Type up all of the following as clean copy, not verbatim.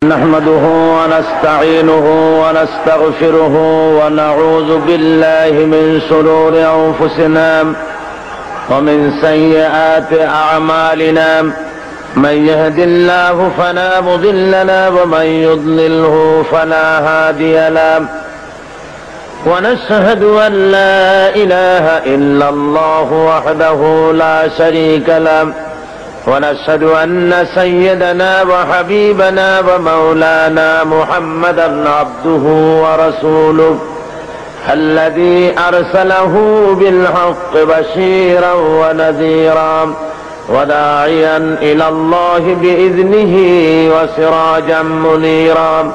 نحمده ونستعينه ونستغفره ونعوذ بالله من شرور أنفسنا ومن سيئات أعمالنا من يهد الله فلا مضل له ومن يضلله فلا هادي له ونشهد أن لا إله إلا الله وحده لا شريك له ونشهد أن سيدنا وحبيبنا ومولانا محمدا عبده ورسوله الذي أرسله بالحق بشيرا ونذيرا وداعيا إلى الله بإذنه وسراجا منيرا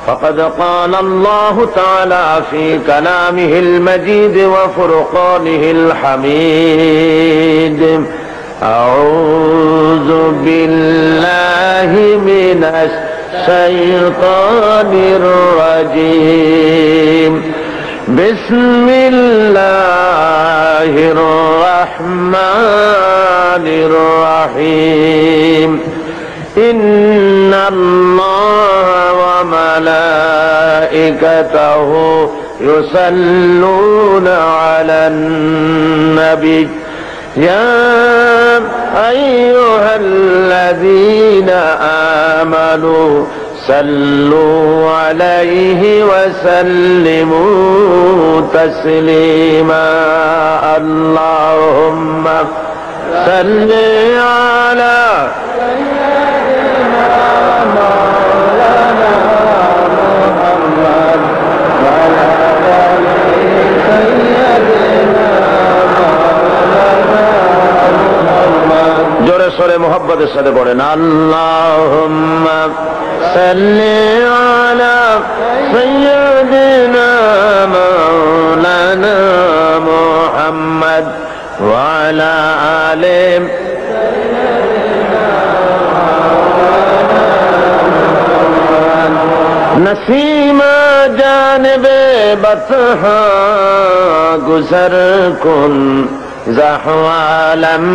فقد قال الله تعالى في كلامه المجيد وفرقانه الحميد أعوذ بالله من الشيطان الرجيم بسم الله الرحمن الرحيم إن الله وملائكته يصلون على النبي يا أيها الذين آمنوا صلوا عليه وسلموا تسليما اللهم صل على سيدنا مولانا محمد وعلى آل سيدنا جورے سورے محبت سے پڑھیں اللہم صلی علی سیدنا مولانا محمد وعلی آل نسیم جانب بطحا گزر کن زحوالم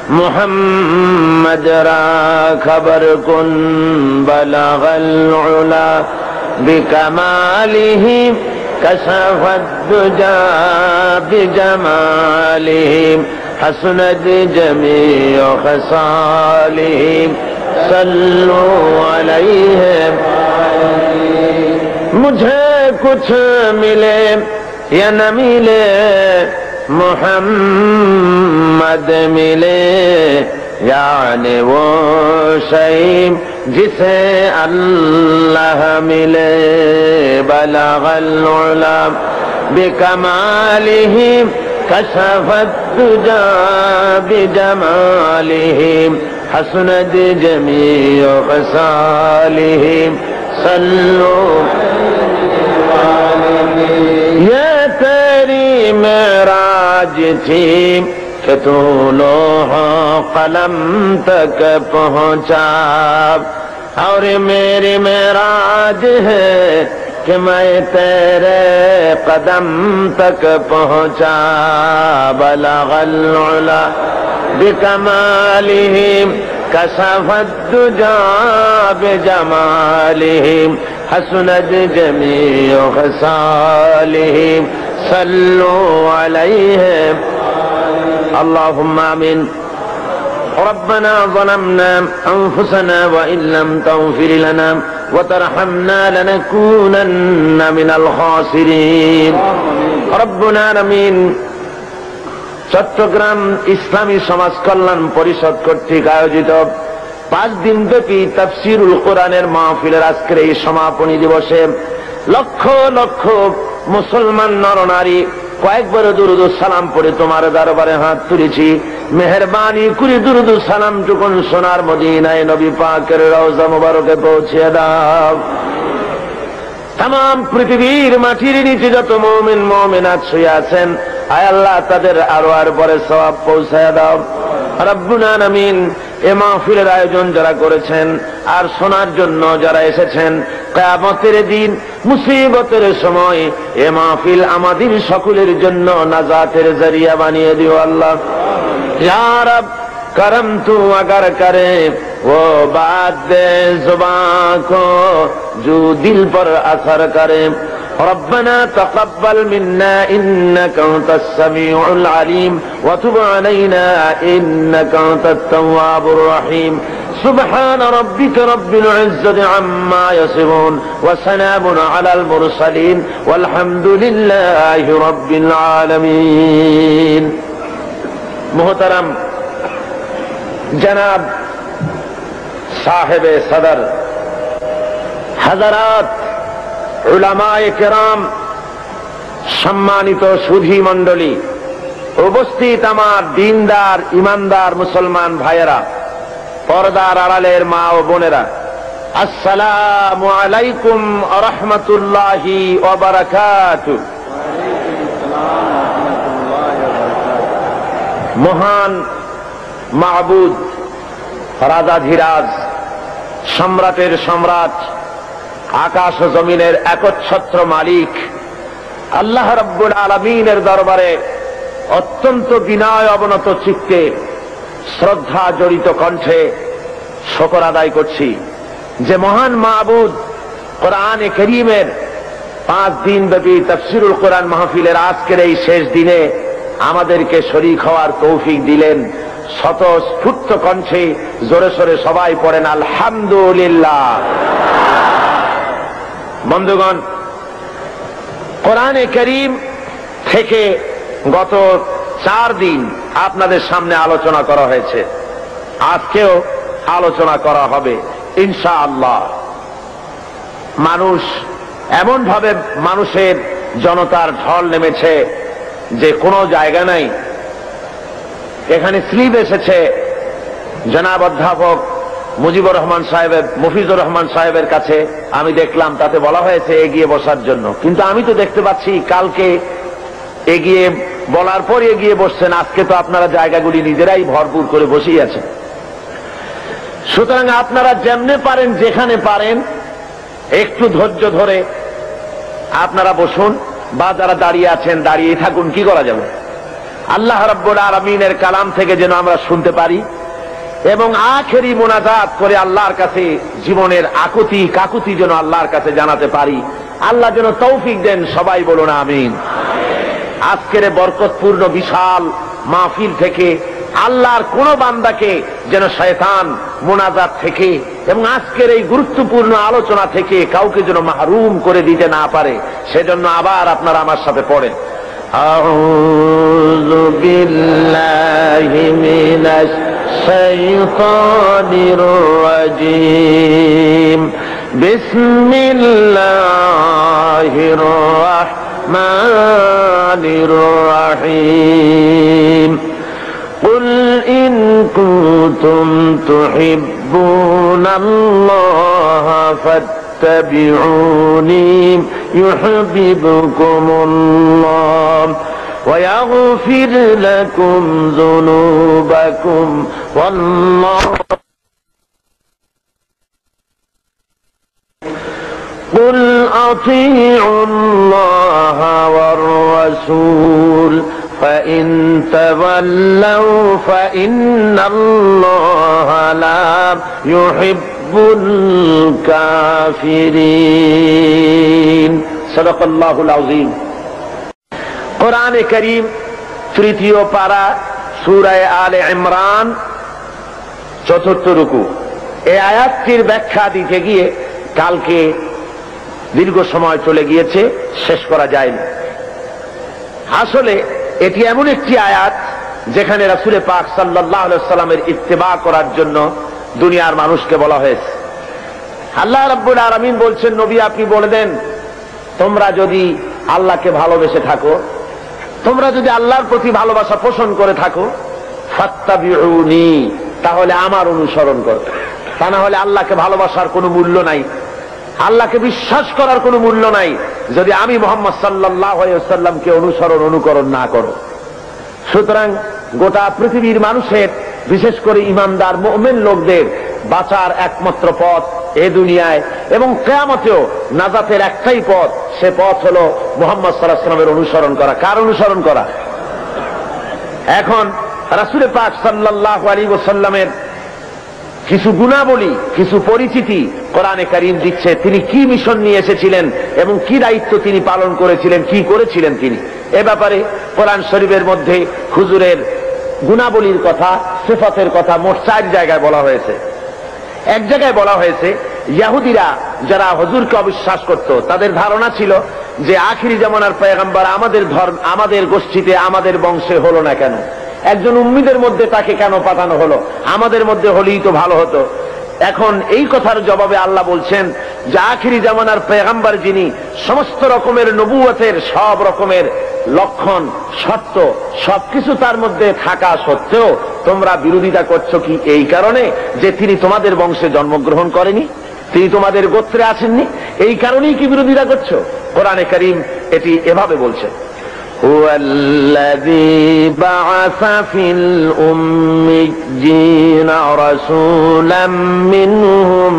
محمد را خبر کن بلغ العلا بکمالہ کشف الدجا بجمالہ حسنت جمیع خصالہ صلو علیہ مجھے کچھ ملے یا نہ ملے محمد ملے یعنی وہ شیء جسے اللہ ملے بلغ العلا بکمالہ کشف الدجا بجمالہ حسنت جمیع خصالہ صلو یہ تیری معراج تھی کہ تو لوح قلم تک پہنچا اور میری معراج ہے کہ میں تیرے قدم تک پہنچا بلغ العلا بکمالہ کشف الدجا بجمالہ حسنت جمیع خصالہ صلو علیہ اللہم آمین ربنا ظلمنا انفسنا وإن لم تغفر لنا وترحمنا لنكونن من الخاسرين رب العالمين চট্টগ্রাম ইসলামী সমাজ কল্যাণ পরিষদ কর্তৃক আয়োজিত 5 দিন ব্যাপী তাফসীরুল কোরআনের মাহফিলের আজকের এই সমাপনী দিবসে লক্ষ লক্ষ মুসলমান নরনারী কয়েকবার দুরুদ সালাম পড়ে তোমার দরবারে হাত তুলেছি মেহেরবানি করে দুরুদ সালাম টুকুন সোনার মদিনায় নবী পাকের রওজা মুবারকে পৌঁছে দাও तमाम পৃথিবীর মাটির নিচে যত মুমিন মুমিনাত শুয়ে আছেন আয় আল্লাহ তাদের আরওয়ার পরে সওয়াব পৌঁছায় দাও রব্বুল আলামিন এই মাহফিলের আয়োজন যারা করেছেন আর শোনার জন্য যারা এসেছেন কিয়ামতের দিন মুসিবতের সময় এই মাহফিল আমাদের সকলের জন্য নাজাতের জরিয়া বানিয়ে দিও আল্লাহ ইয়া রব کرم تو اگر کرے वो बात जुबान को जो दिल पर असर करे। रब्बना तक़ब्बल मिन्ना इन्नका अंतस समीउल अलीम व तुब अलैना इन्नका अंतत तव्वाबुर रहीम। सुब्हान रब्बिका रब्बिल इज्जति अम्मा यसिफून व सलामुन अलल मुरसलीन वल्हम्दुलिल्लाहि रब्बिल आलमीन। मोहतरम जनाब साहिबे सदर, हजरात, उलमाए किराम, सम्मानित सुधी मंडली, उपस्थित आमार दीनदार ईमानदार मुसलमान भाइয়েরা, पर्दार आड़ालेर मा ओ बोनेरा, अस्सलामु आलैकुम व रहमतुल्लाहि व बाराकातुहू। महान माबूद, राजाधिराज, सम्राटेर सम्राट, आकाश ও জমিনের একচ্ছত্র মালিক আল্লাহ রাব্বুল আলামিনের দরবারে অত্যন্ত বিনয় অবনত চিত্তে শ্রদ্ধা জড়িত কণ্ঠে শুকর আদায় করছি যে মহান মাবুদ কোরআনে কারীমের 5 দিন ব্যাপী তাফসীরুল কোরআন মাহফিলের আজকের এই শেষ দিনে আমাদেরকে শরীক হওয়ার তৌফিক দিলেন। স্বতঃস্ফূর্ত কণ্ঠে জোরে সোরে সবাই পড়েন আলহামদুলিল্লাহ। বন্ধুগণ, কোরআনে কারীম থেকে গত 4 দিন আপনাদের সামনে আলোচনা করা হয়েছে, আজকেও আলোচনা করা হবে ইনশাআল্লাহ। মানুষ এমন ভাবে মানুষের জনতার ঢল নেমেছে যে কোনো জায়গা নাই। এখানে স্লিপ এসেছে জনাব অধ্যাপক মুজিবুর রহমান সাহেবের, মফিজুর রহমান সাহেবের কাছে, আমি দেখলাম তাতে বলা হয়েছে এগিয়ে বসার জন্য, কিন্তু আমি তো দেখতে পাচ্ছি কালকে এগিয়ে বলার পর এগিয়ে বসছেন, আজকে তো আপনারা জায়গাগুলি নিজেরাই ভরপুর করে বসেই আছেন। সুতরাং আপনারা যেমনে পারেন, যেখানে পারেন একটু ধৈর্য ধরে আপনারা বসুন, বা যারা দাঁড়িয়ে আছেন দাঁড়িয়ে থাকুন। কি করা যাবে? আল্লাহ রাব্বুল আলামিনের কালাম থেকে যেন আমরা শুনতে পারি এবং আখেরি মুনাজাত করে আল্লাহর কাছে জীবনের আকুতি কাকুতি যেন আল্লাহর কাছে জানাতে পারি। আল্লাহ যেন তৌফিক দেন, সবাই বলুন আমিন। আজকের বরকতপূর্ণ বিশাল মাহফিল থেকে আল্লাহর কোন বান্দাকে যেন শয়তান মুনাজাত থেকে এবং আজকের এই গুরুত্বপূর্ণ আলোচনা থেকে কাউকে যেন মাহরুম করে দিতে না পারে, সেজন্য আবার আপনারা আমার সাথে পড়েন আউযু বিল্লাহি মিনাশ শাইতানির রাজীম বিসমিল্লাহির রাহমানির রাহিম قل إن كنتم تحبون الله فاتبعوني يحببكم الله ويغفر لكم ذنوبكم والله قل أطيعوا الله والرسول فإن تولوا فإن الله لا يحب الكافرين صدق الله العظيم। কোরআনে কারীম তৃতীয় পারা সূরা আলে ইমরান ৪র্থ রুকু। এই আয়াতটির ব্যাখ্যা দিতে গিয়ে কালকে দীর্ঘ সময় চলে গিয়েছে, শেষ করা যায়নি। আসলে এটি এমন একটি আয়াত যেখানে রাসূল পাক সাল্লাল্লাহু আলাইহি ওয়াসাল্লামের ইত্তেবা করার জন্য দুনিয়ার মানুষকে বলা হয়েছে। আল্লাহ রাব্বুল আলামিন বলছেন, নবী আপনি বলে দেন, তোমরা যদি আল্লাহকে ভালোবেসে থাকো, তোমরা যদি আল্লাহর প্রতি ভালোবাসা পোষণ করে থাকো, ফাত্তাবিউনি, তাহলে আমার অনুসরণ করো। তা না হলে আল্লাহকে ভালোবাসার কোনো মূল্য নাই, আল্লাহকে বিশ্বাস করার কোনো মূল্য নাই যদি আমি মুহাম্মদ সাল্লাল্লাহু আলাইহি ওয়াসাল্লামকে অনুকরণ না করো। সুতরাং গোটা পৃথিবীর মানুষের, বিশেষ করে ঈমানদার মুমিন লোকদের বাঁচার একমাত্র পথ এ দুনিয়ায় এবং কিয়ামতেও নাজাতের একটাই পথ, সে পথ হলো মুহাম্মদ সাল্লাল্লাহু আলাইহি ওয়াসাল্লামের অনুসরণ করা। কার অনুসরণ করা? এখন রাসূল পাক সাল্লাল্লাহু আলাইহি ওয়াসাল্লামের কিছু গুণাবলী, কিছু পরিচিতি কোরআনে কারীম দিচ্ছে। তিনি কি মিশন নিয়ে এসেছিলেন এবং কি দায়িত্ব তিনি পালন করেছিলেন, কি করেছিলেন তিনি। এ ব্যাপারে কোরআন শরীফের মধ্যে হুজুরের গুণাবলীর কথা, সিফাতের কথা মোট 4 জায়গায় বলা হয়েছে। এক জায়গায় বলা হয়েছে, ইহুদিরা যারা হুজুরকে অবিশ্বাস করত, তাদের ধারণা ছিল যে আখিরি জামানার পয়গম্বর আমাদের গোষ্ঠীতে, আমাদের বংশে হলো না কেন, একজন উম্মীদের মধ্যে তাকে কেন পাঠানো হলো, আমাদের মধ্যে হলেই তো ভালো হতো। এখন এই কথার জবাবে আল্লাহ বলছেন যে আখিরি জামানার পয়গম্বর যিনি, সমস্ত রকমের নবুয়তের সব রকমের লক্ষণ, শর্ত সবকিছু তার মধ্যে থাকা সত্ত্বেও তোমরা বিরোধিতা করছো কি এই কারণে যে তিনি তোমাদের বংশে জন্মগ্রহণ করেনি, তিনি তোমাদের গোত্রে আসেননি, এই কারণেই কি বিরোধিতা করছো? কোরআনে কারীম এটি এভাবে বলছে, هو الذي بعث في الأميين رسولا منهم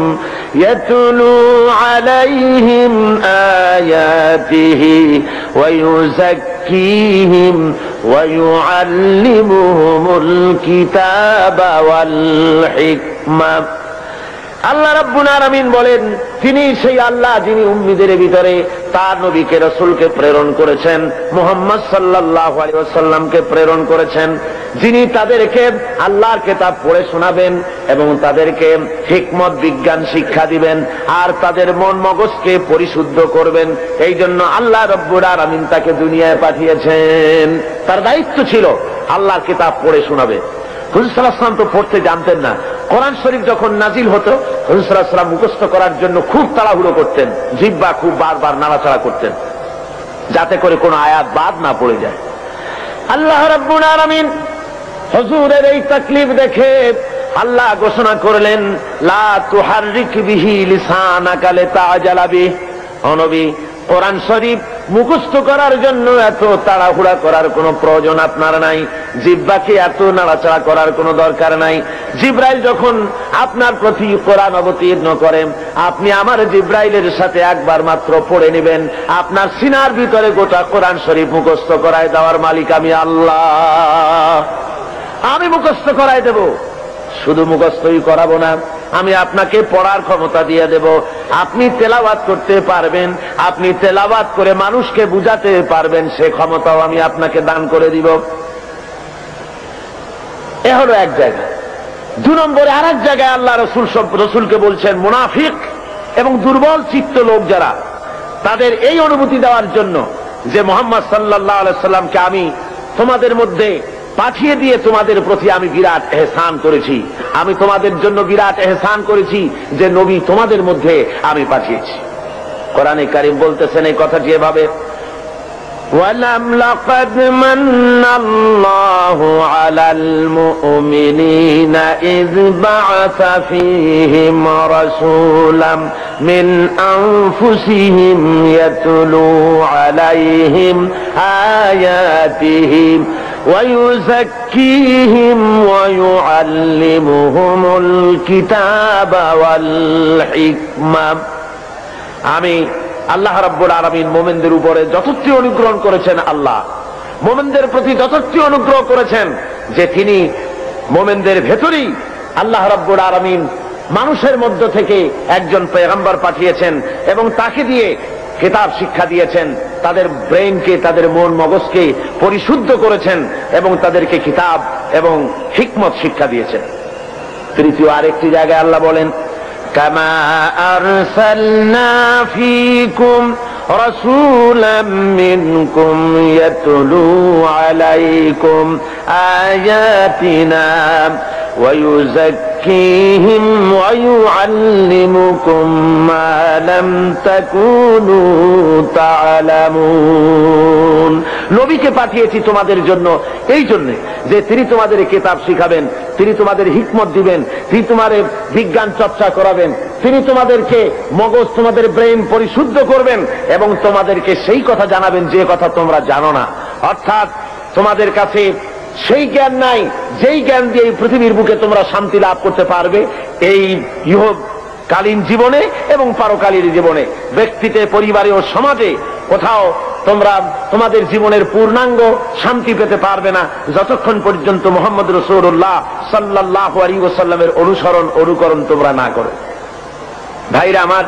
يتلو عليهم آياته ويزكيهم ويعلمهم الكتاب والحكمة। আল্লাহ রাব্বুল আলামিন বলেন, তিনি সেই আল্লাহ যিনি উম্মীদের ভিতরে তার নবীকে রাসূলকে প্রেরণ করেছেন, মুহাম্মদ সাল্লাল্লাহু আলাইহি ওয়াসাল্লামকে প্রেরণ করেছেন, যিনি তাদেরকে আল্লাহর কিতাব পড়ে শোনাবেন এবং তাদেরকে হিকমত বিজ্ঞান শিক্ষা দিবেন আর তাদের মন মগজকে পরিশুদ্ধ করবেন। এই জন্য আল্লাহ রাব্বুল আলামিন তাকে দুনিয়ায় পাঠিয়েছেন। তার দায়িত্ব ছিল আল্লাহর কিতাব পড়ে শোনাবে। হুজুর সাল্লাল্লাহু আলাইহি ওয়াসাল্লাম তো পড়তে জানতেন না। কোরআন শরীফ যখন নাজিল হতো, হুজুর সাল্লাল্লাহু আলাইহি ওয়াসাল্লাম মুখস্থ করার জন্য খুব তাড়াহুড়ো করতেন, জিহ্বা খুব বারবার নাড়াচাড়া করতেন যাতে করে কোনো আয়াত বাদ না পড়ে যায়। আল্লাহ রাব্বুল আলামিন হুজুরের এই তাকলিফ দেখে আল্লাহ ঘোষণা করলেন, লা তুহাররিক বিহি লিসানাকা লিতাআজালা বিহি। ও নবী, কোরআন শরীফ মুখস্থ করার জন্য এত তাড়াহুড়া করার কোনো প্রয়োজন আপনার নাই, জিহ্বাকে এত নাড়াচাড়া করার কোনো দরকার নাই। জিবরাইল যখন আপনার প্রতি কোরআন অবতীর্ণ করেন, আপনি আমার জিবরাইলের সাথে একবার মাত্র পড়ে নেবেন, আপনার সিনার ভিতরে গোটা কোরআন শরীফ মুখস্থ করায় দেওয়ার মালিক আমি আল্লাহ। আমি মুখস্থ করায় দেব, শুধু মুখস্থই করাবো না, আমি আপনাকে পড়ার ক্ষমতা দিয়ে দেব। আপনি তেলাওয়াত করতে পারবেন, আপনি তেলাওয়াত করে মানুষকে বুঝাতে পারবেন, সে ক্ষমতাও আমি আপনাকে দান করে দিব। এ হলো এক জায়গা। 2 নম্বরে আরেক জায়গায় আল্লাহ রসুলকে বলছেন, মুনাফিক এবং দুর্বল চিত্ত লোক যারা, তাদের এই অনুভূতি দেওয়ার জন্য যে মুহাম্মদ সাল্লাল্লাহু আলাইহি সাল্লামকে আমি তোমাদের মধ্যে পাঠিয়ে দিয়ে তোমাদের প্রতি আমি বিরাট এহসান করেছি, আমি তোমাদের জন্য বিরাট এহসান করেছি যে নবী তোমাদের মধ্যে আমি পাঠিয়েছি। কোরআনে কারীম বলতেছেন এই কথাটি এভাবে, ওয়ালাম লাকাদ মান্নাল্লাহু আলাল মুমিনিনা ইয বা'আসা ফীহিম রাসূলাম মিন আনফুসিহিম ইয়াতলু আলাইহিম আয়াতিহি ويزكيهم ويعلمهم الكتاب والحكمة। আমি আল্লাহ রাব্বুল আলামিন মুমিনদের উপরে যথার্থ অনুগ্রহ করেছেন, আল্লাহ মুমিনদের প্রতি যথার্থ অনুগ্রহ করেছেন যে তিনি মুমিনদের ভেতরেই আল্লাহ রাব্বুল আলামিন মানুষের মধ্য থেকে একজন পয়গম্বর পাঠিয়েছেন এবং তাকে দিয়ে কিতাব শিক্ষা দিয়েছেন, তাদের ব্রেইনকে, তাদের মন মগজকে পরিশুদ্ধ করেছেন এবং তাদেরকে কিতাব এবং হিকমত শিক্ষা দিয়েছেন। তৃতীয় আরেকটি জায়গায় আল্লাহ বলেন, কামা আরসালনা ফীকুম রাসূলাম মিনকুম ইয়াতলু আলাইকুম আয়াতিনা ওয়া ইউযাক্কিহিম ওয়া ইউআল্লিমুকুম মা লাম তাকুনু তা'লামুন। নবীকে পাঠিয়েছি তোমাদের জন্য এই জন্য যে তিনি তোমাদের কিতাব শিখাবেন, তিনি তোমাদের হিকমত দিবেন, তিনি তোমাদের বিজ্ঞান চর্চা করাবেন, তিনি তোমাদেরকে মগজ, তোমাদের ব্রেইন পরিশুদ্ধ করবেন এবং তোমাদেরকে সেই কথা জানাবেন যে কথা তোমরা জানো না। অর্থাৎ তোমাদের কাছে সেই জ্ঞান নাই যেই জ্ঞান দিয়ে এই পৃথিবীর বুকে তোমরা শান্তি লাভ করতে পারবে এই ইহকালীন জীবনে এবং পারকালীন জীবনে, ব্যক্তিতে, পরিবারে ও সমাজে কোথাও তোমরা তোমাদের জীবনের পূর্ণাঙ্গ শান্তি পেতে পারবে না যতক্ষণ পর্যন্ত মুহাম্মদ রাসূলুল্লাহ সাল্লাল্লাহু আলাইহি ওয়াসাল্লামের অনুকরণ তোমরা না করো। ভাইরা আমার,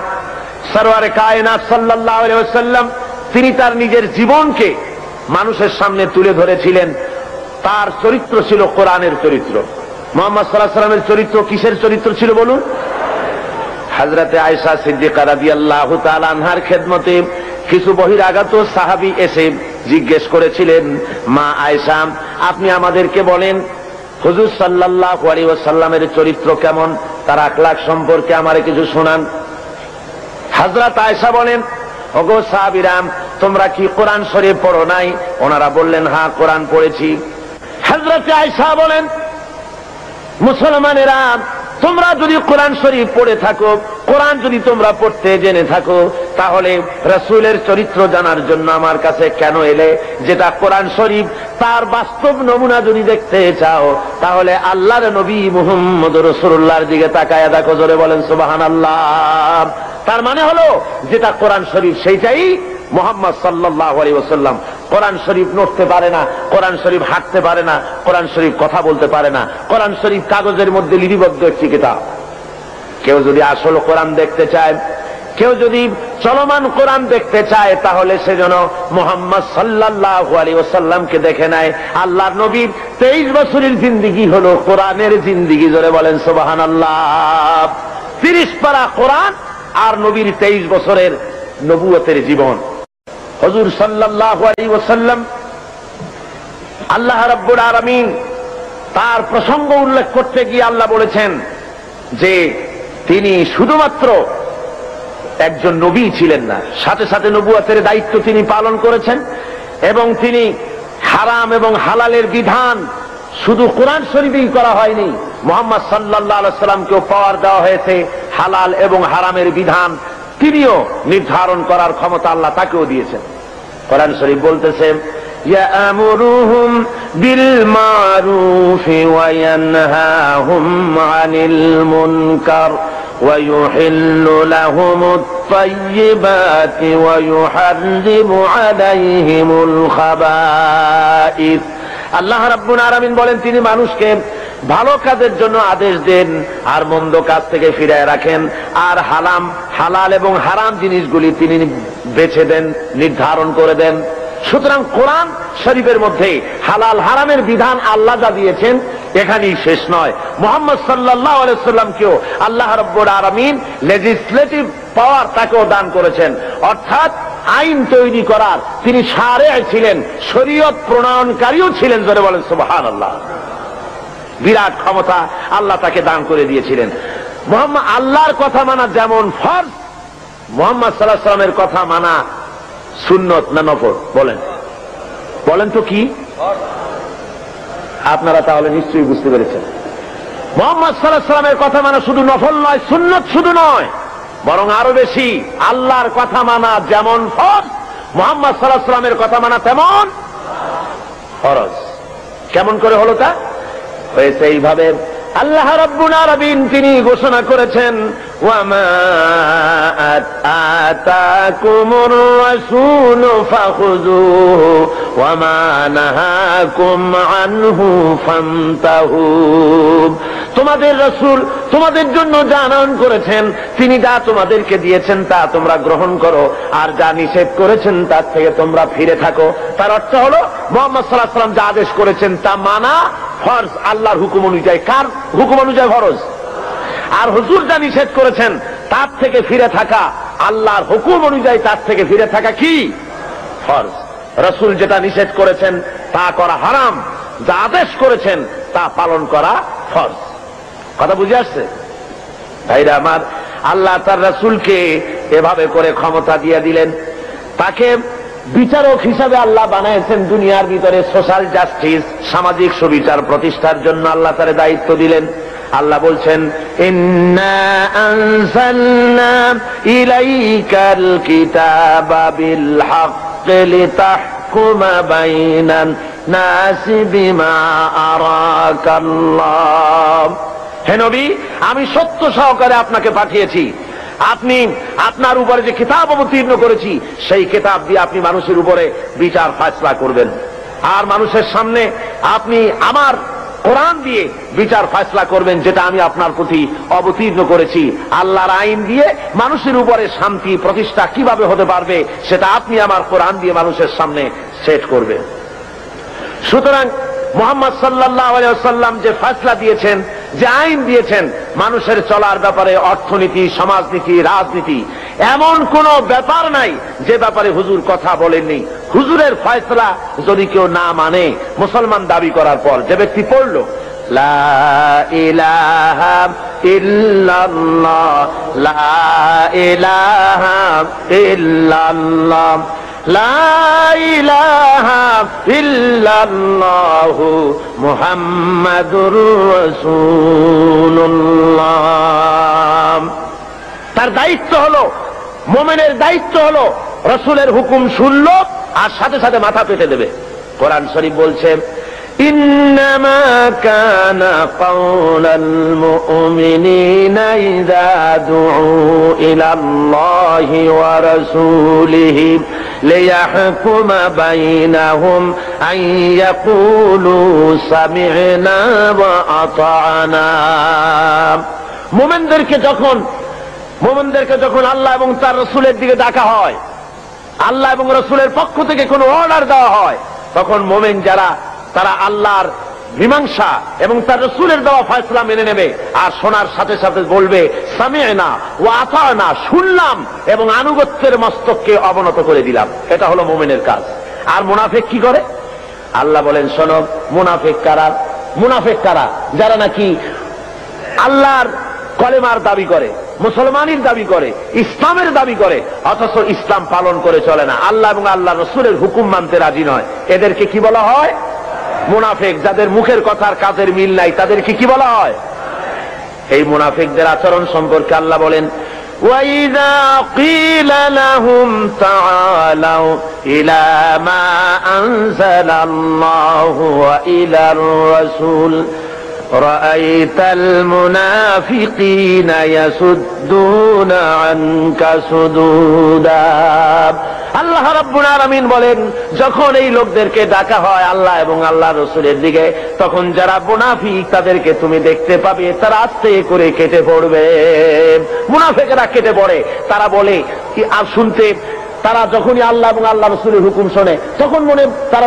সরওয়ারে কায়নাত সাল্লাল্লাহু আলাইহি ওয়াসাল্লাম তিনি তার নিজের জীবনকে মানুষের সামনে তুলে ধরেছিলেন। তার চরিত্র ছিল কোরআনের চরিত্র। মুহাম্মদ সাল্লাল্লাহু আলাইহি ওয়াসাল্লামের চরিত্র কিসের চরিত্র ছিল বলুন? হযরতে আয়েশা সিদ্দিকা রাদিয়াল্লাহু তাআলা আনহার খেদমতে কিছু বহিরাগত সাহাবী এসে জিজ্ঞেস করেছিলেন, মা আয়েশা, আপনি আমাদেরকে বলেন হুজুর সাল্লাল্লাহু আলাইহি ওয়াসাল্লামের চরিত্র কেমন, তার আখলাক সম্পর্কে আমারে কিছু শোনান। হযরত আয়েশা বলেন, ওগো সাহাবীরা, তোমরা কি কোরআন শরীফ পড়ো নাই? ওনারা বললেন, হ্যাঁ কোরআন পড়েছি। হযরত আয়েশা বলেন, মুসলমানেরা, তোমরা যদি কোরআন শরীফ পড়ে থাকো, কোরআন যদি তোমরা পড়তে জেনে থাকো, তাহলে রাসূলের চরিত্র জানার জন্য আমার কাছে কেন এলে? যেটা কোরআন শরীফ তার বাস্তব নমুনা যদি দেখতে চাও, তাহলে আল্লাহর নবী মুহাম্মদ রাসূলুল্লাহর দিকে তাকায়া দেখো। জোরে বলেন সুবহানাল্লাহ। তার মানে হলো যেটা কোরআন শরীফ সেইটাই মুহাম্মদ সাল্লাল্লাহু আলাইহি ওয়াসাল্লাম। কোরআন শরীফ নড়তে পারে না, কোরআন শরীফ হাঁটতে পারে না, কোরআন শরীফ কথা বলতে পারে না, কোরআন শরীফ কাগজের মধ্যে লিপিবদ্ধ একটি কিতাব। কেউ যদি আসল কোরআন দেখতে চায়, কেউ যদি চলমান কোরআন দেখতে চায়, তাহলে সে যেন মুহাম্মদ সাল্লাল্লাহু আলাইহি ওয়াসাল্লামকে দেখে নেয়। আল্লাহর নবীর 23 বছরের জিন্দেগি হলো কোরআনের জিন্দেগি। জোরে বলেন সুবহানাল্লাহ। 30 পারা কোরআন আর নবীর 23 বছরের নবুয়তের জীবন। হুজুর সাল্লাল্লাহু আলাইহি ওয়াসাল্লাম, আল্লাহ রাব্বুল আলামিন তার প্রসঙ্গ উল্লেখ করতে গিয়ে আল্লাহ বলেছেন যে তিনি শুধুমাত্র একজন নবী ছিলেন না, সাথে সাথে নবুয়তের দায়িত্ব তিনি পালন করেছেন। এবং তিনি হারাম এবং হালালের বিধান শুধু কোরআন শরীফেই করা হয়নি, মুহাম্মদ সাল্লাল্লাহু আলাইহি ওয়াসাল্লামকেও পাওয়ার দেওয়া হয়েছে হালাল এবং হারামের বিধান তিনিও নির্ধারণ করার ক্ষমতা আল্লাহ তাকেও দিয়েছেন। কোরআন শরীফ বলতেছে, ইয়ামুরুহুম বিল মারুফি ওয়া ইয়ানহাহুম আনিল মুনকার ওয়া ইউহিল্লু লাহুমুত তাইয়্যিবাতি ওয়া ইউহাররিমু আলাইহিমুল খাবাইস। আল্লাহ রাব্বুল আলামিন বলেন, তিনি মানুষকে ভালো কাজের জন্য আদেশ দেন আর মন্দ কাজ থেকে ফিরায় রাখেন, আর হালাল এবং হারাম জিনিসগুলি তিনি বেছে দেন, নির্ধারণ করে দেন। সুতরাং কোরআন শরীফের মধ্যে হালাল হারামের বিধান আল্লাহ যা দিয়েছেন এখানেই শেষ নয়, মুহাম্মদ সাল্লাল্লাহু আলাইহি ওয়াসাল্লামকেও আল্লাহ রাব্বুল আলামিন লেজিসলেটিভ পাওয়ার তাকেও দান করেছেন। অর্থাৎ আইন তৈরি করার তিনি শারেঈ ছিলেন, শরীয়ত প্রণয়নকারীও ছিলেন। জোরে বলেন সুবহানাল্লাহ। বিরাট ক্ষমতা আল্লাহ তাকে দান করে দিয়েছিলেন। মুহাম্মদ আল্লাহর কথা মানা যেমন ফরজ, মুহাম্মদ সাল্লাল্লাহু আলাইহি ওয়াসাল্লামের কথা মানা সুন্নত না নফল? বলেন তো কি? আপনারা তাহলে নিশ্চয়ই বুঝতে পেরেছেন। মুহাম্মদ সাল্লাল্লাহু আলাইহি ওয়াসাল্লামের কথা মানা শুধু নফল নয়, সুন্নত শুধু নয়, বরং আরো বেশি। আল্লাহর কথা মানা যেমন ফরজ, মুহাম্মদ সাল্লাল্লাহু আলাইহি ওয়াসাল্লামের কথা মানা তেমন ফরজ। কেমন করে হলো তা? হয়েছে এইভাবে, আল্লাহ রাব্বুল আলামিন তিনি ঘোষণা করেছেন, ওয়ামা আতাকুমুর রাসূলু ফাখুযুহু ওয়ামা নাহাকুম আনহু ফান্তাহু। তোমাদের রাসূল তোমাদের জন্য যা আনয়ন করেছেন, তিনি যা তোমাদেরকে দিয়েছেন তা তোমরা গ্রহণ করো, আর যা নিষেধ করেছেন তার থেকে তোমরা ফিরে থাকো। তার অর্থ হলো মুহাম্মদ সাল্লাল্লাহু আলাইহি ওয়াসাল্লাম যা আদেশ করেছেন তা মানা ফরজ, আল্লাহর হুকুম অনুযায়ী। কার হুকুম অনুযায়ী ফরজ? আর হুজুর যা নিষেধ করেছেন তার থেকে ফিরে থাকা, আল্লাহর হুকুম অনুযায়ী তার থেকে ফিরে থাকা কি? ফরজ। রাসূল যেটা নিষেধ করেছেন তা করা হারাম, যা আদেশ করেছেন তা পালন করা ফরজ। কথা বুঝে আসছে ভাইরা আমার? আল্লাহ তার রাসূলকে এভাবে করে ক্ষমতা দিয়ে দিলেন। তাকে বিচারক হিসাবে আল্লাহ বানাইছেন দুনিয়ার ভিতরে সোশ্যাল জাস্টিস, সামাজিক সুবিচার প্রতিষ্ঠার জন্য আল্লাহ তার দায়িত্ব দিলেন। আল্লাহ বলছেন, ইন্না আনজালনা ইলাইকাল কিতাবা বিল হাক্কি লিতাহকুমা বাইনান নাসি বিমা আরাকাল্লাহ। হে নবী, আমি সত্য সহকারে আপনাকে পাঠিয়েছি। আপনি আপনার উপরে যে কিতাব অবতীর্ণ করেছি সেই কিতাব দিয়ে আপনি মানুষের উপরে বিচার ফায়সালা করবেন। আর মানুষের সামনে আপনি আমার কোরআন দিয়ে বিচার ফায়সালা করবেন, যেটা আমি আপনার প্রতি অবতীর্ণ করেছি। আল্লাহর আইন দিয়ে মানুষের উপরে শান্তি প্রতিষ্ঠা কিভাবে হতে পারবে সেটা আপনি আমার কোরআন দিয়ে মানুষের সামনে সেট করবেন। সুতরাং মুহাম্মদ সাল্লাল্লাহু আলাইহি ওয়াসাল্লাম যে ফয়সালা দিয়েছেন, যে আইন দিয়েছেন মানুষের চলার ব্যাপারে, অর্থনীতি, সমাজনীতি, রাজনীতি, এমন কোন ব্যাপার নাই যে ব্যাপারে হুজুর কথা বলেননি। হুজুরের ফয়সালা যদি কেউ না মানে, মুসলমান দাবি করার পর যে ব্যক্তি পড়ল লা ইলাহা ইল্লাল্লাহ, লা ইলাহা ইল্লাল্লাহ, লা ইলাহা ইল্লাল্লাহু মুহাম্মাদুর রাসূলুল্লাহ, তার দায়িত্ব হলো, মুমিনের দায়িত্ব হলো রাসূলের হুকুম শুনলো আর সাথে সাথে মাথা পেতে দেবে। কোরআন শরীফ বলছে ইন্নামা কানা কাওলাল মুমিনিনা ইযা দুউ ইলাল্লাহি ওয়া রাসূলিহি লিয়াহকুমা বাইনাহুম আন ইয়াকুলু সামি'না ওয়া আতা'না। মুমিনদেরকে যখন আল্লাহ এবং তার রাসূলের দিকে ডাকা হয়, আল্লাহ এবং রাসূলের পক্ষ থেকে কোনো অর্ডার দেওয়া হয়, তখন মুমিন যারা, তারা আল্লাহর মীমাংসা এবং তার রাসূলের দেওয়া ফয়সালা মেনে নেবে আর শোনার সাথে সাথে বলবে সামি'না ওয়া আতা'না, শুনলাম এবং আনুগত্যের মস্তককে অবনত করে দিলাম। এটা হলো মুমিনের কাজ। আর মুনাফিক কি করে? আল্লাহ বলেন শোনো, মুনাফিক কারা? মুনাফিক কারা? যারা নাকি আল্লাহর কলেমার দাবি করে, মুসলমানের দাবি করে, ইসলামের দাবি করে, অথচ ইসলাম পালন করে চলে না, আল্লাহ এবং আল্লাহ রাসূলের হুকুম মানতে রাজি নয়। এদেরকে কি বলা হয়? মুনাফিক। যাদের মুখের কথার কাজের মিল নাই তাদেরকে কি বলা হয়? এই মুনাফিকদের আচরণ সম্পর্কে আল্লাহ বলেন وَإِذَا قِيلَ لَهُمْ تَعَالَوْا إِلَى مَا أَنزَلَ اللَّهُ وَإِلَى الرَّسُولِ رَأَيْتَ الْمُنَافِقِينَ يَصُدُّونَ عَنكَ صُدُودًا। আল্লাহ রাব্বুল আলামিন বলেন, যখন এই লোকদেরকে ডাকা হয় আল্লাহ এবং আল্লাহর রাসূলের দিকে, তখন যারা মুনাফিক তাদেরকে তুমি দেখতে পাবে তারা আস্তে করে কেটে পড়বে। মুনাফিকরা কেটে পড়ে, তারা বলে কি আর শুনতে, তারা যখনই আল্লাহ এবং আল্লাহ রাসূলের হুকুম শোনে তখন তারা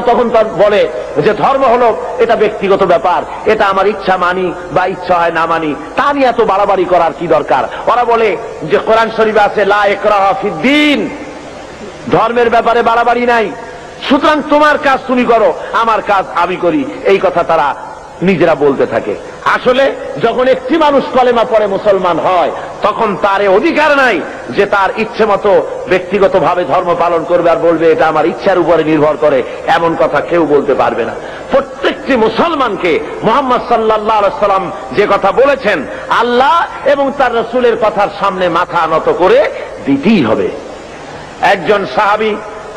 বলে যে ধর্ম হলো এটা ব্যক্তিগত ব্যাপার, এটা আমার ইচ্ছা মানি বা ইচ্ছা হয় না মানি, তা নিয়ে এত বাড়াবাড়ি করার কি দরকার। ওরা বলে যে কোরআন শরীফে আছে লা ইকরাহা ফিদ্দীন, ধর্মের ব্যাপারে বাড়াবাড়ি নাই, সুতরাং তোমার কাজ তুমি করো, আমার কাজ আমি করি, এই কথা তারা নিজেরা বলতে থাকে। আসলে যখন একটি মানুষ কলেমা পড়ে মুসলমান হয় তখন তার অধিকার নাই যে তার ইচ্ছে মতো ব্যক্তিগতভাবে ধর্ম পালন করবে আর বলবে এটা আমার ইচ্ছার উপরে নির্ভর করে, এমন কথা কেউ বলতে পারবে না। প্রত্যেকটি মুসলমানকে মুহাম্মদ সাল্লাল্লাহু আলাইহি ওয়াসাল্লাম যে কথা বলেছেন আল্লাহ এবং তার রাসূলের কথার সামনে মাথা নত করে দিতেই হবে। একজন সাহাবী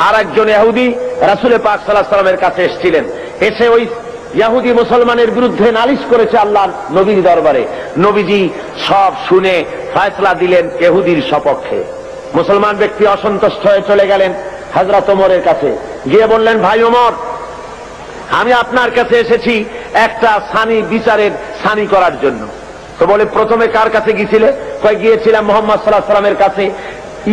আর একজন ইহুদি রাসূল পাক সাল্লাল্লাহু আলাইহি ওয়াসাল্লামের কাছে এসেছিলেন, এসে ওই ইহুদি মুসলমানের বিরুদ্ধে নালিশ করেছে আল্লাহর নবীর দরবারে। নবীজি সব শুনে ফয়সালা দিলেন ইহুদির সপক্ষে। মুসলমান ব্যক্তি অসন্তুষ্ট হয়ে চলে গেলেন হযরত ওমরের কাছে, গিয়ে বললেন, ভাই ওমর, আমি আপনার কাছে এসেছি একটা বিচারের সানি করার জন্য। তো বলে প্রথমে কার কাছে গিয়েছিলে? গিয়েছিলাম মুহাম্মদ সাল্লাল্লাহু আলাইহি ওয়াসাল্লামের কাছে,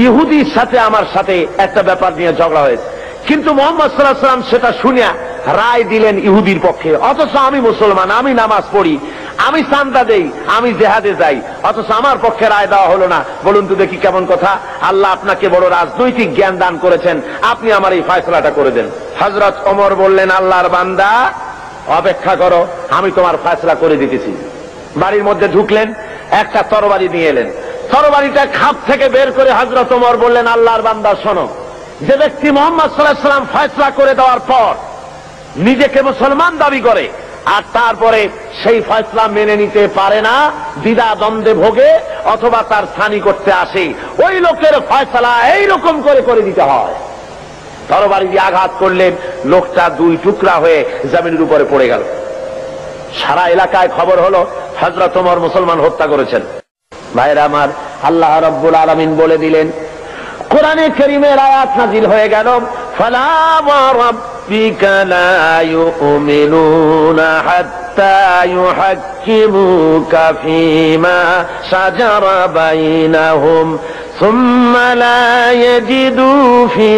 ইহুদির সাথে আমার সাথে একটা ব্যাপার নিয়ে ঝগড়া হয়েছে, কিন্তু মুহাম্মদ সাল্লাল্লাহু আলাইহি ওয়াসাল্লাম সেটা শুনিয়া রায় দিলেন ইহুদির পক্ষে, অথচ আমি মুসলমান, আমি নামাজ পড়ি, আমি চাঁদা দেই, আমি জিহাদে যাই, অথচ আমার পক্ষে রায় দেওয়া হলো না। বলুন তো দেখি কেমন কথা? আল্লাহ আপনাকে বড় রাজনৈতিক জ্ঞান দান করেছেন, আপনি আমার এই ফয়সালাটা করে দেন। হযরত ওমর বললেন, আল্লাহর বান্দা অপেক্ষা করো, আমি তোমার ফয়সালা করে দিতেছি। বাড়ির মধ্যে ঢুকলেন, একটা তরবারি নিয়ে এলেন, তরবারিটা খাপ থেকে বের করে হযরত ওমর বললেন, আল্লাহর বান্দা শোনো, যে ব্যক্তি মুহাম্মদ সাল্লাল্লাহু আলাইহি ওয়াসাল্লাম ফয়সালা করে দেওয়ার পর নিজেকে মুসলমান দাবি করে আর তারপরে সেই ফয়সালা মেনে নিতে পারে না, দ্বিধা দ্বন্দ্বে ভোগে অথবা তার ছানি করতে আসে, ওই লোকের ফয়সালা এইরকম করে করে দিতে হয়। তরবারি দিয়ে আঘাত করলেন, লোকটা দুই টুকরা হয়ে জমিনের উপরে পড়ে গেল। সারা এলাকায় খবর হলো হযরত ওমর মুসলমান হত্যা করেছেন। ভাইরা আমার, আল্লাহ রাব্বুল আলামিন বলে দিলেন, কোরআনে কারীমের আয়াত নাযিল হয়ে গেল, ফালা ওয়া রাব্বিকা লা ইউমিনুনা হাত্তা ইউহাক্কিমুকা ফীমা শাজারা বাইনাহুম সুম্মা লা ইয়াজিদু ফী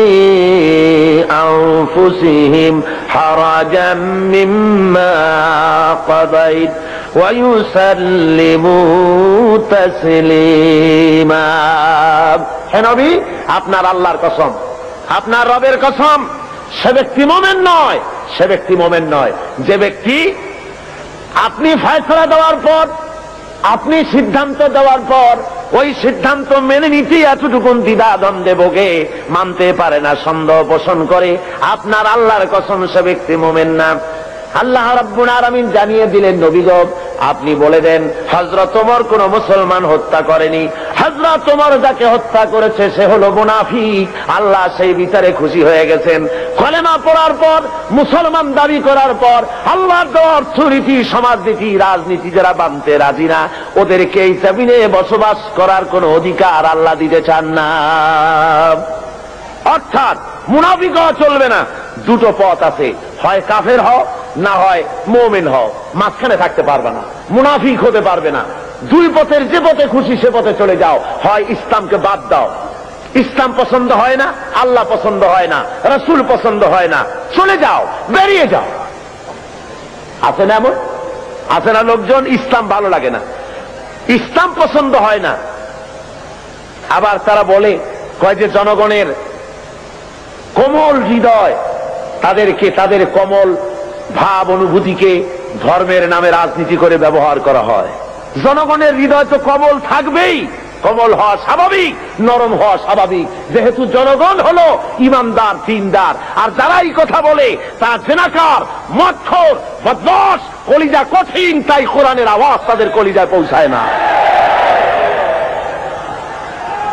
আনফুসিহিম হারাজাম মিম্মা কাদাইত ওয়া ইউসাল্লিমু তাসলিমা। হে নবী, আপনার আল্লাহর কসম, আপনার রবের কসম, সে ব্যক্তি মুমিন নয়, সে ব্যক্তি মুমিন নয় যে ব্যক্তি আপনি ফয়সালা দেওয়ার পর, আপনি সিদ্ধান্ত দেওয়ার পর ওই সিদ্ধান্ত মেনে নিতে এতটুকু দ্বিধা দ্বন্দ্বে ভোগে, মানতে পারে না, সন্দেহ পোষণ করে, আপনার আল্লাহর কসম সে ব্যক্তি মুমিন না। আল্লাহ রাব্বুল আলামিন জানিয়ে দিলেন, নবী গো আপনি বলে দেন, হযরত ওমর কোন মুসলমান হত্যা করেনি, হযরত ওমর যাকে হত্যা করেছে সে হলো মুনাফিক। আল্লাহ সেই বিচারে খুশি হয়ে গেছেন। কলেমা পড়ার পর, মুসলমান দাবি করার পর আল্লাহর দেওয়া অর্থনীতি, সমাজনীতি, রাজনীতি যারা মানতে রাজি না, ওদেরকে এই জমিনে বসবাস করার কোন অধিকার আল্লাহ দিতে চান না। অর্থাৎ মুনাফিক হওয়া চলবে না। দুটো পথ আছে, হয় কাফের হও, না হয় মুমিন হও, মাঝখানে থাকতে পারবে না, মুনাফিক হতে পারবে না। দুই পথের যে পথে খুশি সে পথে চলে যাও, হয় ইসলামকে বাদ দাও, ইসলাম পছন্দ হয় না, আল্লাহ পছন্দ হয় না, রাসূল পছন্দ হয় না, চলে যাও, বেরিয়ে যাও। আছে না এমন? আছে না লোকজন ইসলাম ভালো লাগে না, ইসলাম পছন্দ হয় না, আবার তারা বলে কয় যে জনগণের কোমল হৃদয়, তাদেরকে, তাদের কোমল ভাব অনুভূতিকে ধর্মের নামে রাজনীতি করে ব্যবহার করা হয়। জনগণের হৃদয় তো কোমল থাকবেই, কোমল হওয়া স্বাভাবিক, নরম হওয়া স্বাভাবিক, যেহেতু জনগণ হলো ইমানদার, দিনদার। আর যারা এই কথা বলে তা জেনাকার, মদখোর, বদমাশ, কলিজা কঠিন, তাই কোরআনের আওয়াজ তাদের কলিজায় পৌঁছায় না।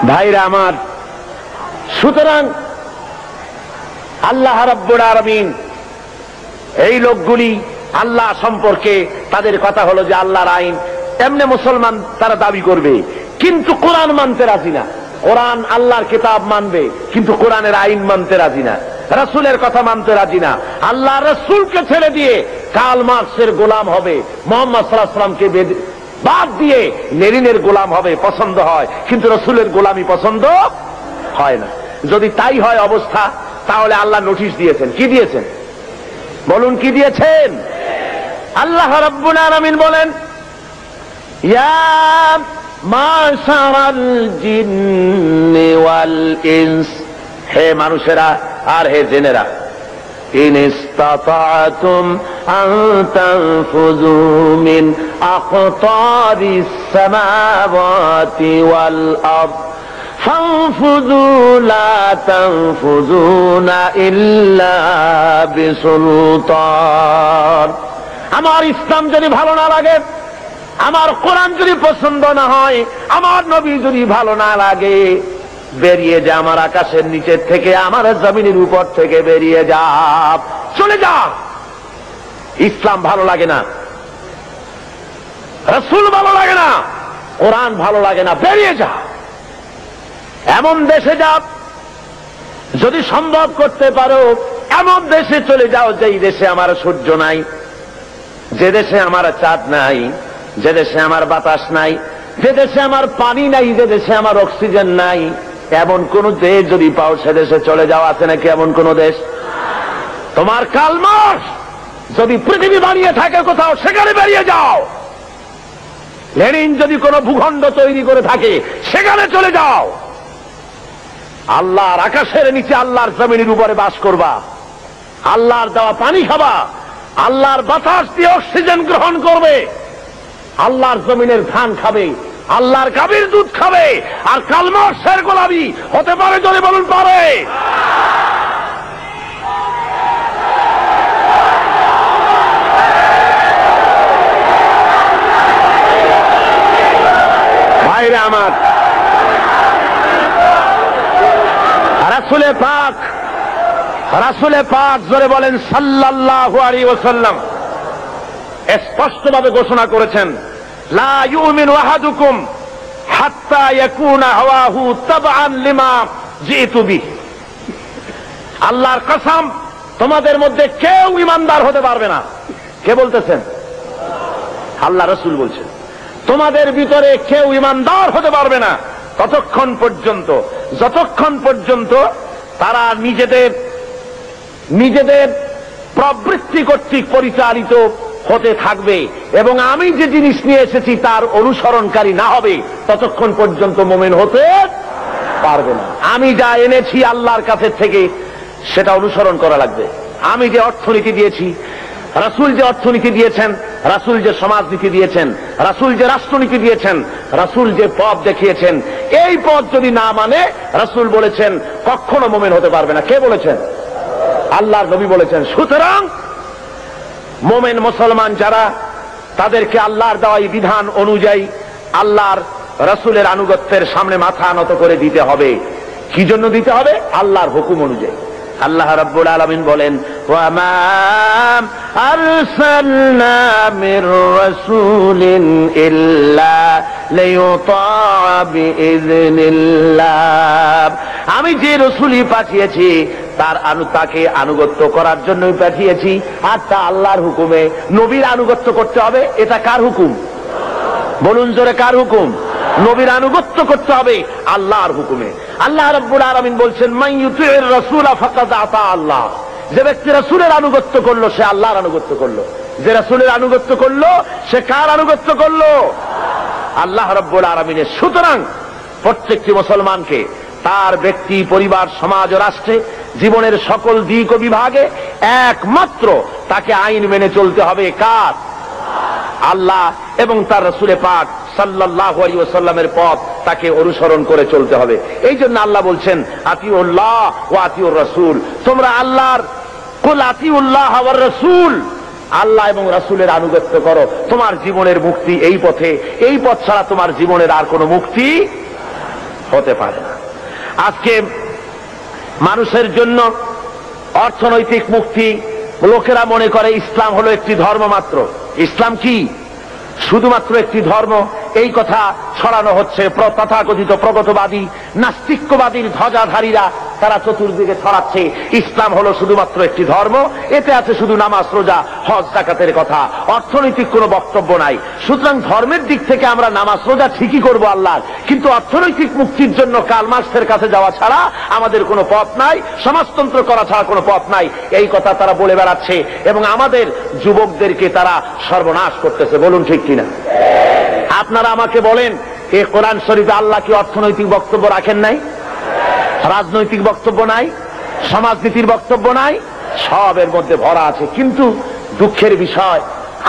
ভাইরা আমার, সুতরাং আল্লাহ রাব্বুল আলামিন এই লোকগুলি আল্লাহ সম্পর্কে তাদের কথা হলো যে আল্লাহর আইন, এমনি মুসলমান তারা দাবি করবে কিন্তু কোরআন মানতে রাজি না। কোরআন আল্লাহর কিতাব মানবে কিন্তু কোরআনের আইন মানতে রাজি না, রাসূলের কথা মানতে রাজি না। আল্লাহ রাসূলকে ছেড়ে দিয়ে কার্ল মার্কসের গোলাম হবে, মুহাম্মদ সাল্লাল্লাহু আলাইহি ওয়াসাল্লামকে বাদ দিয়ে লেনিনের গোলাম হবে, পছন্দ হয়, কিন্তু রাসূলের গোলামি পছন্দ হয় না। যদি তাই হয় অবস্থা, তাহলে আল্লাহ নোটিশ দিয়েছেন। কি দিয়েছেন বলুন, কি দিয়েছেন? আল্লাহ রাব্বুল আলামিন বলেন, ইয়া মাশারাল জিন্নি ওয়াল ইনস, হে মানুষেরা আর হে জিনেরা, ইন ইসতাতা'তুম আন তানফুযু মিন আকতারিস সামাওয়াতি ওয়াল আরদ ফানফুযু লা তানফুযুনা ইল্লা বিসুলতান। আমার ইসলাম যদি ভালো না লাগে, আমার কোরআন যদি পছন্দ না হয়, আমার নবী যদি ভালো না লাগে, বেরিয়ে যা আমার আকাশের নিচের থেকে, আমার জমিনের উপর থেকে বেরিয়ে যা, চলে যা। ইসলাম ভালো লাগে না, রাসূল ভালো লাগে না, কোরআন ভালো লাগে না, বেরিয়ে যা। এমন দেশে যা, যদি সম্ভব করতে পারো এমন দেশে চলে যাও যেই দেশে আমার সূর্য নাই, যে দেশে আমার চাঁদ নাই, যে দেশে আমার বাতাস নাই, যে দেশে আমার পানি নাই, যে দেশে আমার অক্সিজেন নাই, এমন কোন দেশ যদি পাও সে দেশে চলে যাও। আছে নাকি এমন কোন দেশ? তোমার কার্ল মার্কস যদি পৃথিবী বানিয়ে থাকে কোথাও, সেখানে বেরিয়ে যাও। লেনিন যদি কোনো ভূখণ্ড তৈরি করে থাকে, সেখানে চলে যাও। আল্লাহর আকাশের নিচে, আল্লাহর জমিনের উপরে বাস করবা, আল্লাহর দেওয়া পানি খাবা, আল্লাহর বাতাস দিয়ে অক্সিজেন গ্রহণ করবে, আল্লাহর জমিনের ধান খাবে, আল্লাহর গাভীর দুধ খাবে। আর কার্ল মার্কসের গোলামি হতে পারে? যদি বলুন পারে। ভাইরা আমার, রাসূলে পাক জোরে বলেন সাল্লাল্লাহু আলাইহি ওয়াসাল্লাম স্পষ্টভাবে ঘোষণা করেছেন, লা ইউমিনু আহাদুকুম হাত্তা ইয়াকুনা হাওয়াহু তাবআন লিমা জিতু বিহি। আল্লাহর কসম, তোমাদের মধ্যে কেউ ঈমানদার হতে পারবে না। কে বলতেছেন? আল্লাহ রাসূল বলছেন, তোমাদের ভিতরে কেউ ঈমানদার হতে পারবে না ততক্ষণ পর্যন্ত যতক্ষণ পর্যন্ত তারা নিজেদের প্রবৃত্তি কর্তৃক পরিচালিত হতে থাকবে এবং আমি যে জিনিস নিয়ে এসেছি তার অনুসরণকারী না হবে, ততক্ষণ পর্যন্ত মুমিন হতে পারবে না। আমি যা এনেছি আল্লাহর কাছে থেকে সেটা অনুসরণ করা লাগবে। আমি যে অর্থনীতি দিয়েছি, রাসূল যে অর্থনীতি দিয়েছেন, রাসূল যে সমাজনীতি দিয়েছেন, রাসূল যে রাষ্ট্রনীতি দিয়েছেন, রাসূল যে পথ দেখিয়েছেন, এই পথ যদি না মানে, রাসূল বলেছেন কখনো মুমিন হতে পারবে না। কে বলেছেন? আল্লাহর নবী বলেছেন। সুতরাং মুমিন মুসলমান যারা, তাদেরকে আল্লাহর দেওয়া বিধান অনুযায়ী আল্লাহর রাসূলের আনুগত্যের সামনে মাথা নত করে দিতে হবে। কি জন্য দিতে হবে? আল্লাহর হুকুম অনুযায়ী। আল্লাহ রাব্বুল আলামিন বলেন, ওয়া মা আরসালনা মির রাসূলিন ইল্লা লিয়ুতা'a বিইذনিল্লাহ। আমি যে রাসূলই পাঠিয়েছি তাকে আনুগত্য করার জন্যই পাঠিয়েছি, আর তা আল্লাহর হুকুমে। নবীর আনুগত্য করতে হবে, এটা কার হুকুম? বলুন জোরে, কার হুকুম? নবীর আনুগত্য করতে হবে আল্লাহর হুকুমে। আল্লাহ রাব্বুল আলামিন বলছেন, মান ইউতি'র রাসূলা ফাকাদ আতা আল্লাহ। যে ব্যক্তি রাসূলের আনুগত্য করলো সে আল্লাহর আনুগত্য করলো। যে রাসূলের আনুগত্য করলো সে কার আনুগত্য করলো? আল্লাহ রাব্বুল আলামিনের। সুতরাং প্রত্যেকটি মুসলমানকে তার ব্যক্তি, পরিবার, সমাজ ও রাষ্ট্রে জীবনের সকল দিক ও বিভাগে একমাত্র তাকে আইন মেনে চলতে হবে। কার? আল্লাহ এবং তার রাসূল পাক সাল্লাল্লাহু আলাইহি ওয়াসাল্লামের পথ তাকে অনুসরণ করে চলতে হবে। এই জন্য আল্লাহ বলছেন, আতিউল্লাহ ওয়া আতিউর রাসূল। তোমরা আল্লাহর, কুল আতিউল্লাহ ওয়ার রাসূল, আল্লাহ এবং রাসূলের আনুগত্য করো। তোমার জীবনের মুক্তি এই পথে। এই পথ ছাড়া তোমার জীবনের আর কোনো মুক্তি হতে পারে না। আজকে মানুষের জন্য অর্থনৈতিক মুক্তি, লোকেরা মনে করে ইসলাম হলো একটি ধর্ম মাত্র। ইসলাম কি? শুধুমাত্র একটি ধর্ম। এই কথা ছড়ানো হচ্ছে তথাকথিত প্রগতবাদী, নাস্তিক্যবাদীর ধ্বজাধারীরা। তারা চতুর্দিকে ছড়াচ্ছে ইসলাম হলো শুধুমাত্র একটি ধর্ম, এতে আছে শুধু নামাজ, রোজা, হজ, যাকাতের কথা, অর্থনৈতিক কোনো বক্তব্য নাই। সুতরাং ধর্মের দিক থেকে আমরা নামাজ, রোজা ঠিকই করবো আল্লাহর, কিন্তু অর্থনৈতিক মুক্তির জন্য কার্ল মার্কসের কাছে যাওয়া ছাড়া আমাদের কোনো পথ নাই, সমাজতন্ত্র করা ছাড়া কোনো পথ নাই। এই কথা তারা বলে বেড়াচ্ছে এবং আমাদের যুবকদেরকে তারা সর্বনাশ করতেছে। বলুন ঠিক কিনা? আপনারা আমাকে বলেন, এই কোরআন শরীফে আল্লাহ কি অর্থনৈতিক বক্তব্য রাখেন নাই? রাজনৈতিক বক্তব্য নাই? সমাজনীতির বক্তব্য নাই? সব এর মধ্যে ভরা আছে। কিন্তু দুঃখের বিষয়,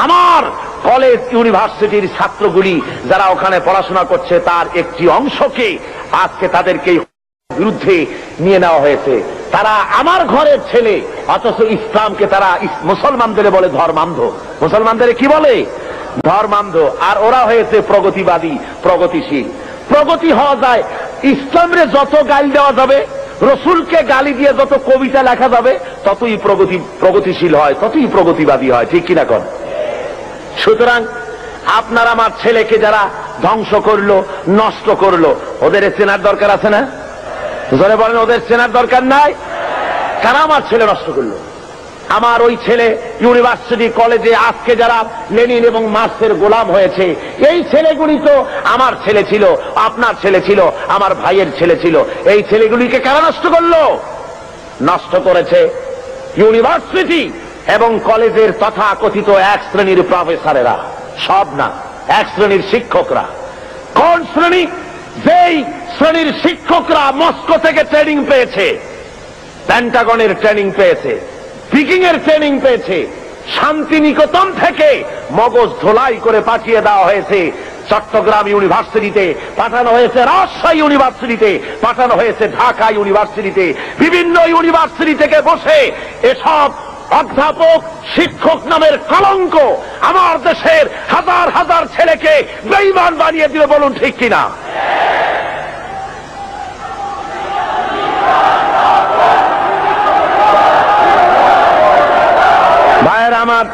আমার কলেজ, ইউনিভার্সিটির ছাত্রগুলি যারা ওখানে পড়াশোনা করছে, তার একটি অংশকে আজকে তাদেরকে বিরুদ্ধে নিয়ে নেওয়া হয়েছে। তারা আমার ঘরের ছেলে, অথচ ইসলামকে তারা মুসলমানদের বলে ধর্মান্ধ। মুসলমানদের কি বলে? ধর্মান্ধ। আর ওরা হয়েছে প্রগতিবাদী, প্রগতিশীল। প্রগতি হওয়া যায়, ইসলামরে যত গালি দেওয়া যাবে, রসুলকে গালি দিয়ে যত কবিতা লেখা যাবে, ততই প্রগতিশীল হয়, ততই প্রগতিবাদী হয়। ঠিক কিনা কর? সুতরাং আপনার আমার ছেলেকে যারা ধ্বংস করলো, নষ্ট করলো, ওদের চেনার দরকার আছে না? জোরে বলেন, ওদের চেনার দরকার নাই? কারা আমার ছেলে নষ্ট করলো? আমার ওই ছেলে ইউনিভার্সিটি, কলেজে আজকে যারা লেনিন এবং মার্কসের গোলাম হয়েছে, এই ছেলেগুলি তো আমার ছেলে ছিল, আপনার ছেলে ছিল, আমার ভাইয়ের ছেলে ছিল। এই ছেলেগুলিকে কারা নষ্ট করলো? নষ্ট করেছে ইউনিভার্সিটি এবং কলেজের তথাকথিত এক শ্রেণীর প্রফেসরেরা। সব না, এক শ্রেণীর শিক্ষকরা। কোন শ্রেণী? যেই শ্রেণীর শিক্ষকরা মস্কো থেকে ট্রেনিং পেয়েছে, পেন্টাগনের ট্রেনিং পেয়েছে, পিকিং এর ট্রেনিং পেয়েছে, শান্তিনিকেতন থেকে মগজ ধোলাই করে পাঠিয়ে দেওয়া হয়েছে চট্টগ্রাম ইউনিভার্সিটিতে, পাঠানো হয়েছে রাজশাহী ইউনিভার্সিটিতে, পাঠানো হয়েছে ঢাকা ইউনিভার্সিটিতে। বিভিন্ন ইউনিভার্সিটি থেকে বসে এসব অধ্যাপক, শিক্ষক নামের কলঙ্ক আমার দেশের হাজার হাজার ছেলেকে বেঈমান বানিয়ে দিল। বলুন ঠিক কিনা? ভাইয়েরা আমার,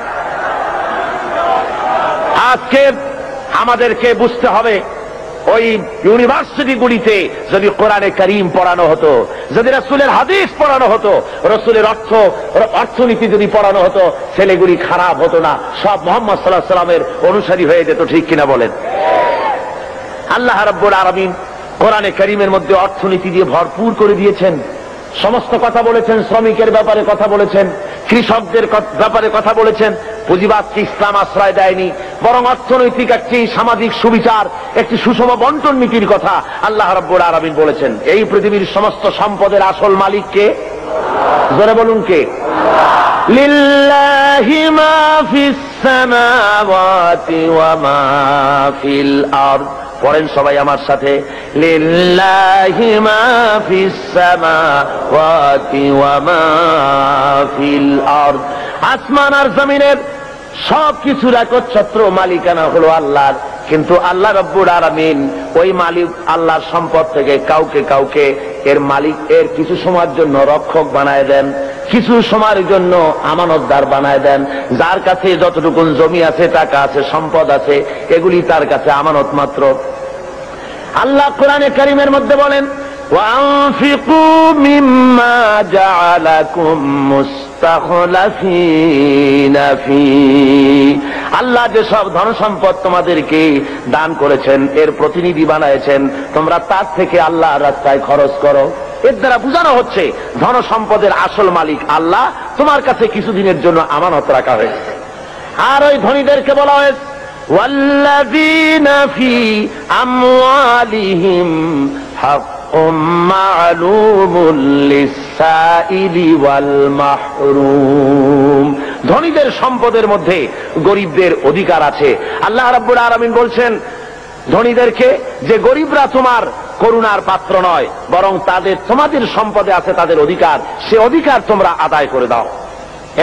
আজকে আমাদেরকে বুঝতে হবে ওই ইউনিভার্সিটিগুলিতে যদি কোরআনে কারীম পড়ানো হতো, যদি রাসূলের হাদিস পড়ানো হতো, রাসূলের অর্থনীতি যদি পড়ানো হতো, ছেলেগুলি খারাপ হতো না, সব মুহাম্মদ সাল্লাল্লাহু আলাইহি ওয়াসাল্লামের অনুসারী হয়ে যেত। ঠিক কিনা বলেন? আল্লাহ রাব্বুল আলামিন কোরআনে কারীমের মধ্যে অর্থনীতি দিয়ে ভরপুর করে দিয়েছেন। সমস্ত কথা বলেছেন, শ্রমিকের ব্যাপারে কথা বলেছেন, কৃষকদের ব্যাপারে কথা বলেছেন। পুঁজিবাদকে ইসলাম আশ্রয় দেয়নি, বরং অর্থনৈতিক একটি সামাজিক সুবিচার, একটি সুষম বন্টন নীতির কথা আল্লাহ রাব্বুল আলামিন বলেছেন। এই পৃথিবীর সমস্ত সম্পদের আসল মালিক কে? জোরে বলুন কে? লিল্লাহি মা ফিস সামাওয়াতি ওয়া মা ফিল আরদ। পড়েন সবাই আমার সাথে, লিল্লাহি মা ফিস সামাওয়াতি ওয়া মা ফিল আরদ। আসমান আর জমিনের সবকিছুর একচ্ছত্র মালিকানা হলো আল্লাহর, কিন্তু আল্লাহ রাব্বুল আলামিন ওই মালিক আল্লাহর সম্পদ থেকে কাউকে কাউকে এর মালিক এর কিছু সময়ের জন্য রক্ষক বানায় দেন, কিছু সময়ের জন্য আমানতদার বানায় দেন। যার কাছে যতটুকু জমি আছে, টাকা আছে, সম্পদ আছে, এগুলি তার কাছে আমানত মাত্র। আল্লাহ কোরআনে কারীমের মধ্যে বলেন, ওয়ানফিকু মিম্মা জাআলাকুম মুস্তাখলাফিনা ফি। আল্লাহ যে সব ধন সম্পদ তোমাদেরকে দান করেছেন, এর প্রতিনিধি বানায়ছেন, তোমরা তার থেকে আল্লাহর রাস্তায় খরচ করো। এর দ্বারা বোঝানো হচ্ছে ধন সম্পদের আসল মালিক আল্লাহ, তোমার কাছে কিছুদিনের জন্য আমানত রাখা হয়েছে। আর ওই ধনীদেরকে বলা হয়েছে, ওয়াল্লাযীনা ফি আমওয়ালিহিম হাক্কুম মা'লুমুল লিস-সাইলি ওয়াল মাহরুম। ধনীদের সম্পদের মধ্যে গরিবদের অধিকার আছে। আল্লাহ রাব্বুল আলামিন বলছেন ধনীদেরকে যে গরিবরা তোমার করুণার পাত্র নয়, বরং তোমাদের সম্পদে আছে তাদের অধিকার, সে অধিকার তোমরা আদায় করে দাও।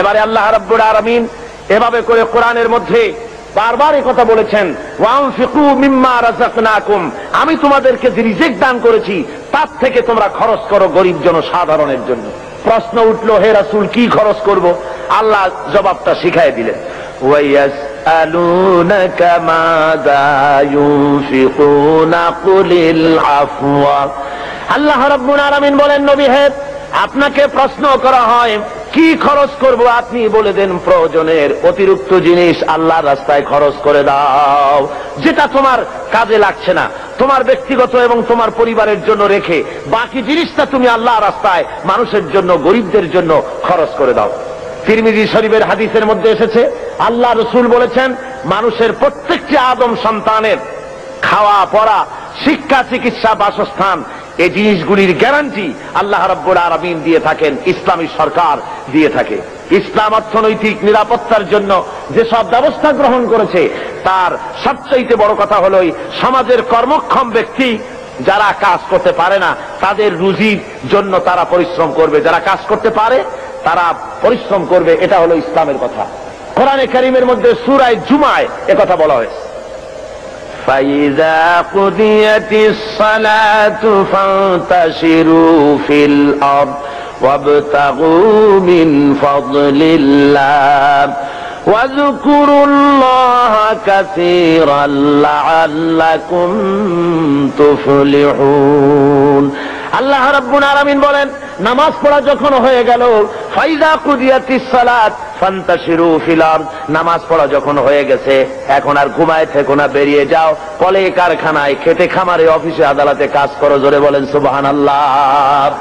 এবারে আল্লাহ রাব্বুল আলামিন এভাবে করে কোরআনের মধ্যে বারবার এই কথা বলেছেন, ওয়ানফিকু মিম্মা রাযাকনাকুম, আমি তোমাদেরকে যে রিজিক দান করেছি তার থেকে তোমরা খরচ করো গরিব জনসাধারণের জন্য। প্রশ্ন উঠলো, হে রাসূল কি খরচ করব? আল্লাহ জবাবটা শিখাই দিলেন, ওয়ায়াসআলুনাকা মাযা ইউনফিকুনা কুলিল আফওয়া। আল্লাহ রাব্বুল আলামিন বলেন, নবী হে, আপনাকে প্রশ্ন করা হয় কি খরচ করব, আপনি বলে দেন প্রয়োজনের অতিরিক্ত জিনিস আল্লাহর রাস্তায় খরচ করে দাও, যেটা তোমার কাজে লাগছে না, তোমার ব্যক্তিগত এবং তোমার পরিবারের জন্য রেখে বাকি জিনিসটা তুমি আল্লাহর রাস্তায় মানুষের জন্য, গরিবদের জন্য খরচ করে দাও। তিরমিজি শরীফের হাদিসের মধ্যে এসেছে, আল্লাহ রাসূল বলেছেন, মানুষের প্রত্যেকটি আদম সন্তানের খাওয়া পড়া, শিক্ষা, চিকিৎসা, বাসস্থান, এই জিনিসগুলির গ্যারান্টি আল্লাহ রাব্বুল আলামিন দিয়ে থাকেন, ইসলামী সরকার দিয়ে থাকে। ইসলাম অর্থনৈতিক নিরাপত্তার জন্য যেসব ব্যবস্থা গ্রহণ করেছে, তার সবচেয়ে বড় কথা হলো সমাজের কর্মক্ষম ব্যক্তি যারা কাজ করতে পারে না তাদের রুজির জন্য তারা পরিশ্রম করবে, যারা কাজ করতে পারে তারা পরিশ্রম করবে। এটা হলো ইসলামের কথা। কোরআনে কারীমের মধ্যে সূরা জুমায় একথা বলা হয়েছে, فَإِذَا قُضِيَتِ الصَّلَاةُ فَانتَشِرُوا فِي الْأَرْضِ وَابْتَغُوا مِنْ فَضْلِ اللَّهِ وَاذْكُرُوا اللَّهَ كَثِيرًا لَعَلَّكُمْ تُفْلِحُونَ। আল্লাহ রাব্বুল আলামিন বলেন, নামাজ পড়া যখন হয়ে গেল, ফাইযা কুদিয়াতিস সালাত ফান্তাশিরু ফিল আরদ, নামাজ পড়া যখন হয়ে গেছে, এখন আর ঘুমায় থেকো না, বেরিয়ে যাও, কলে কারখানায়, খেতে খামারে, অফিসে আদালতে কাজ করো। জোরে বলেন সুবহানাল্লাহ।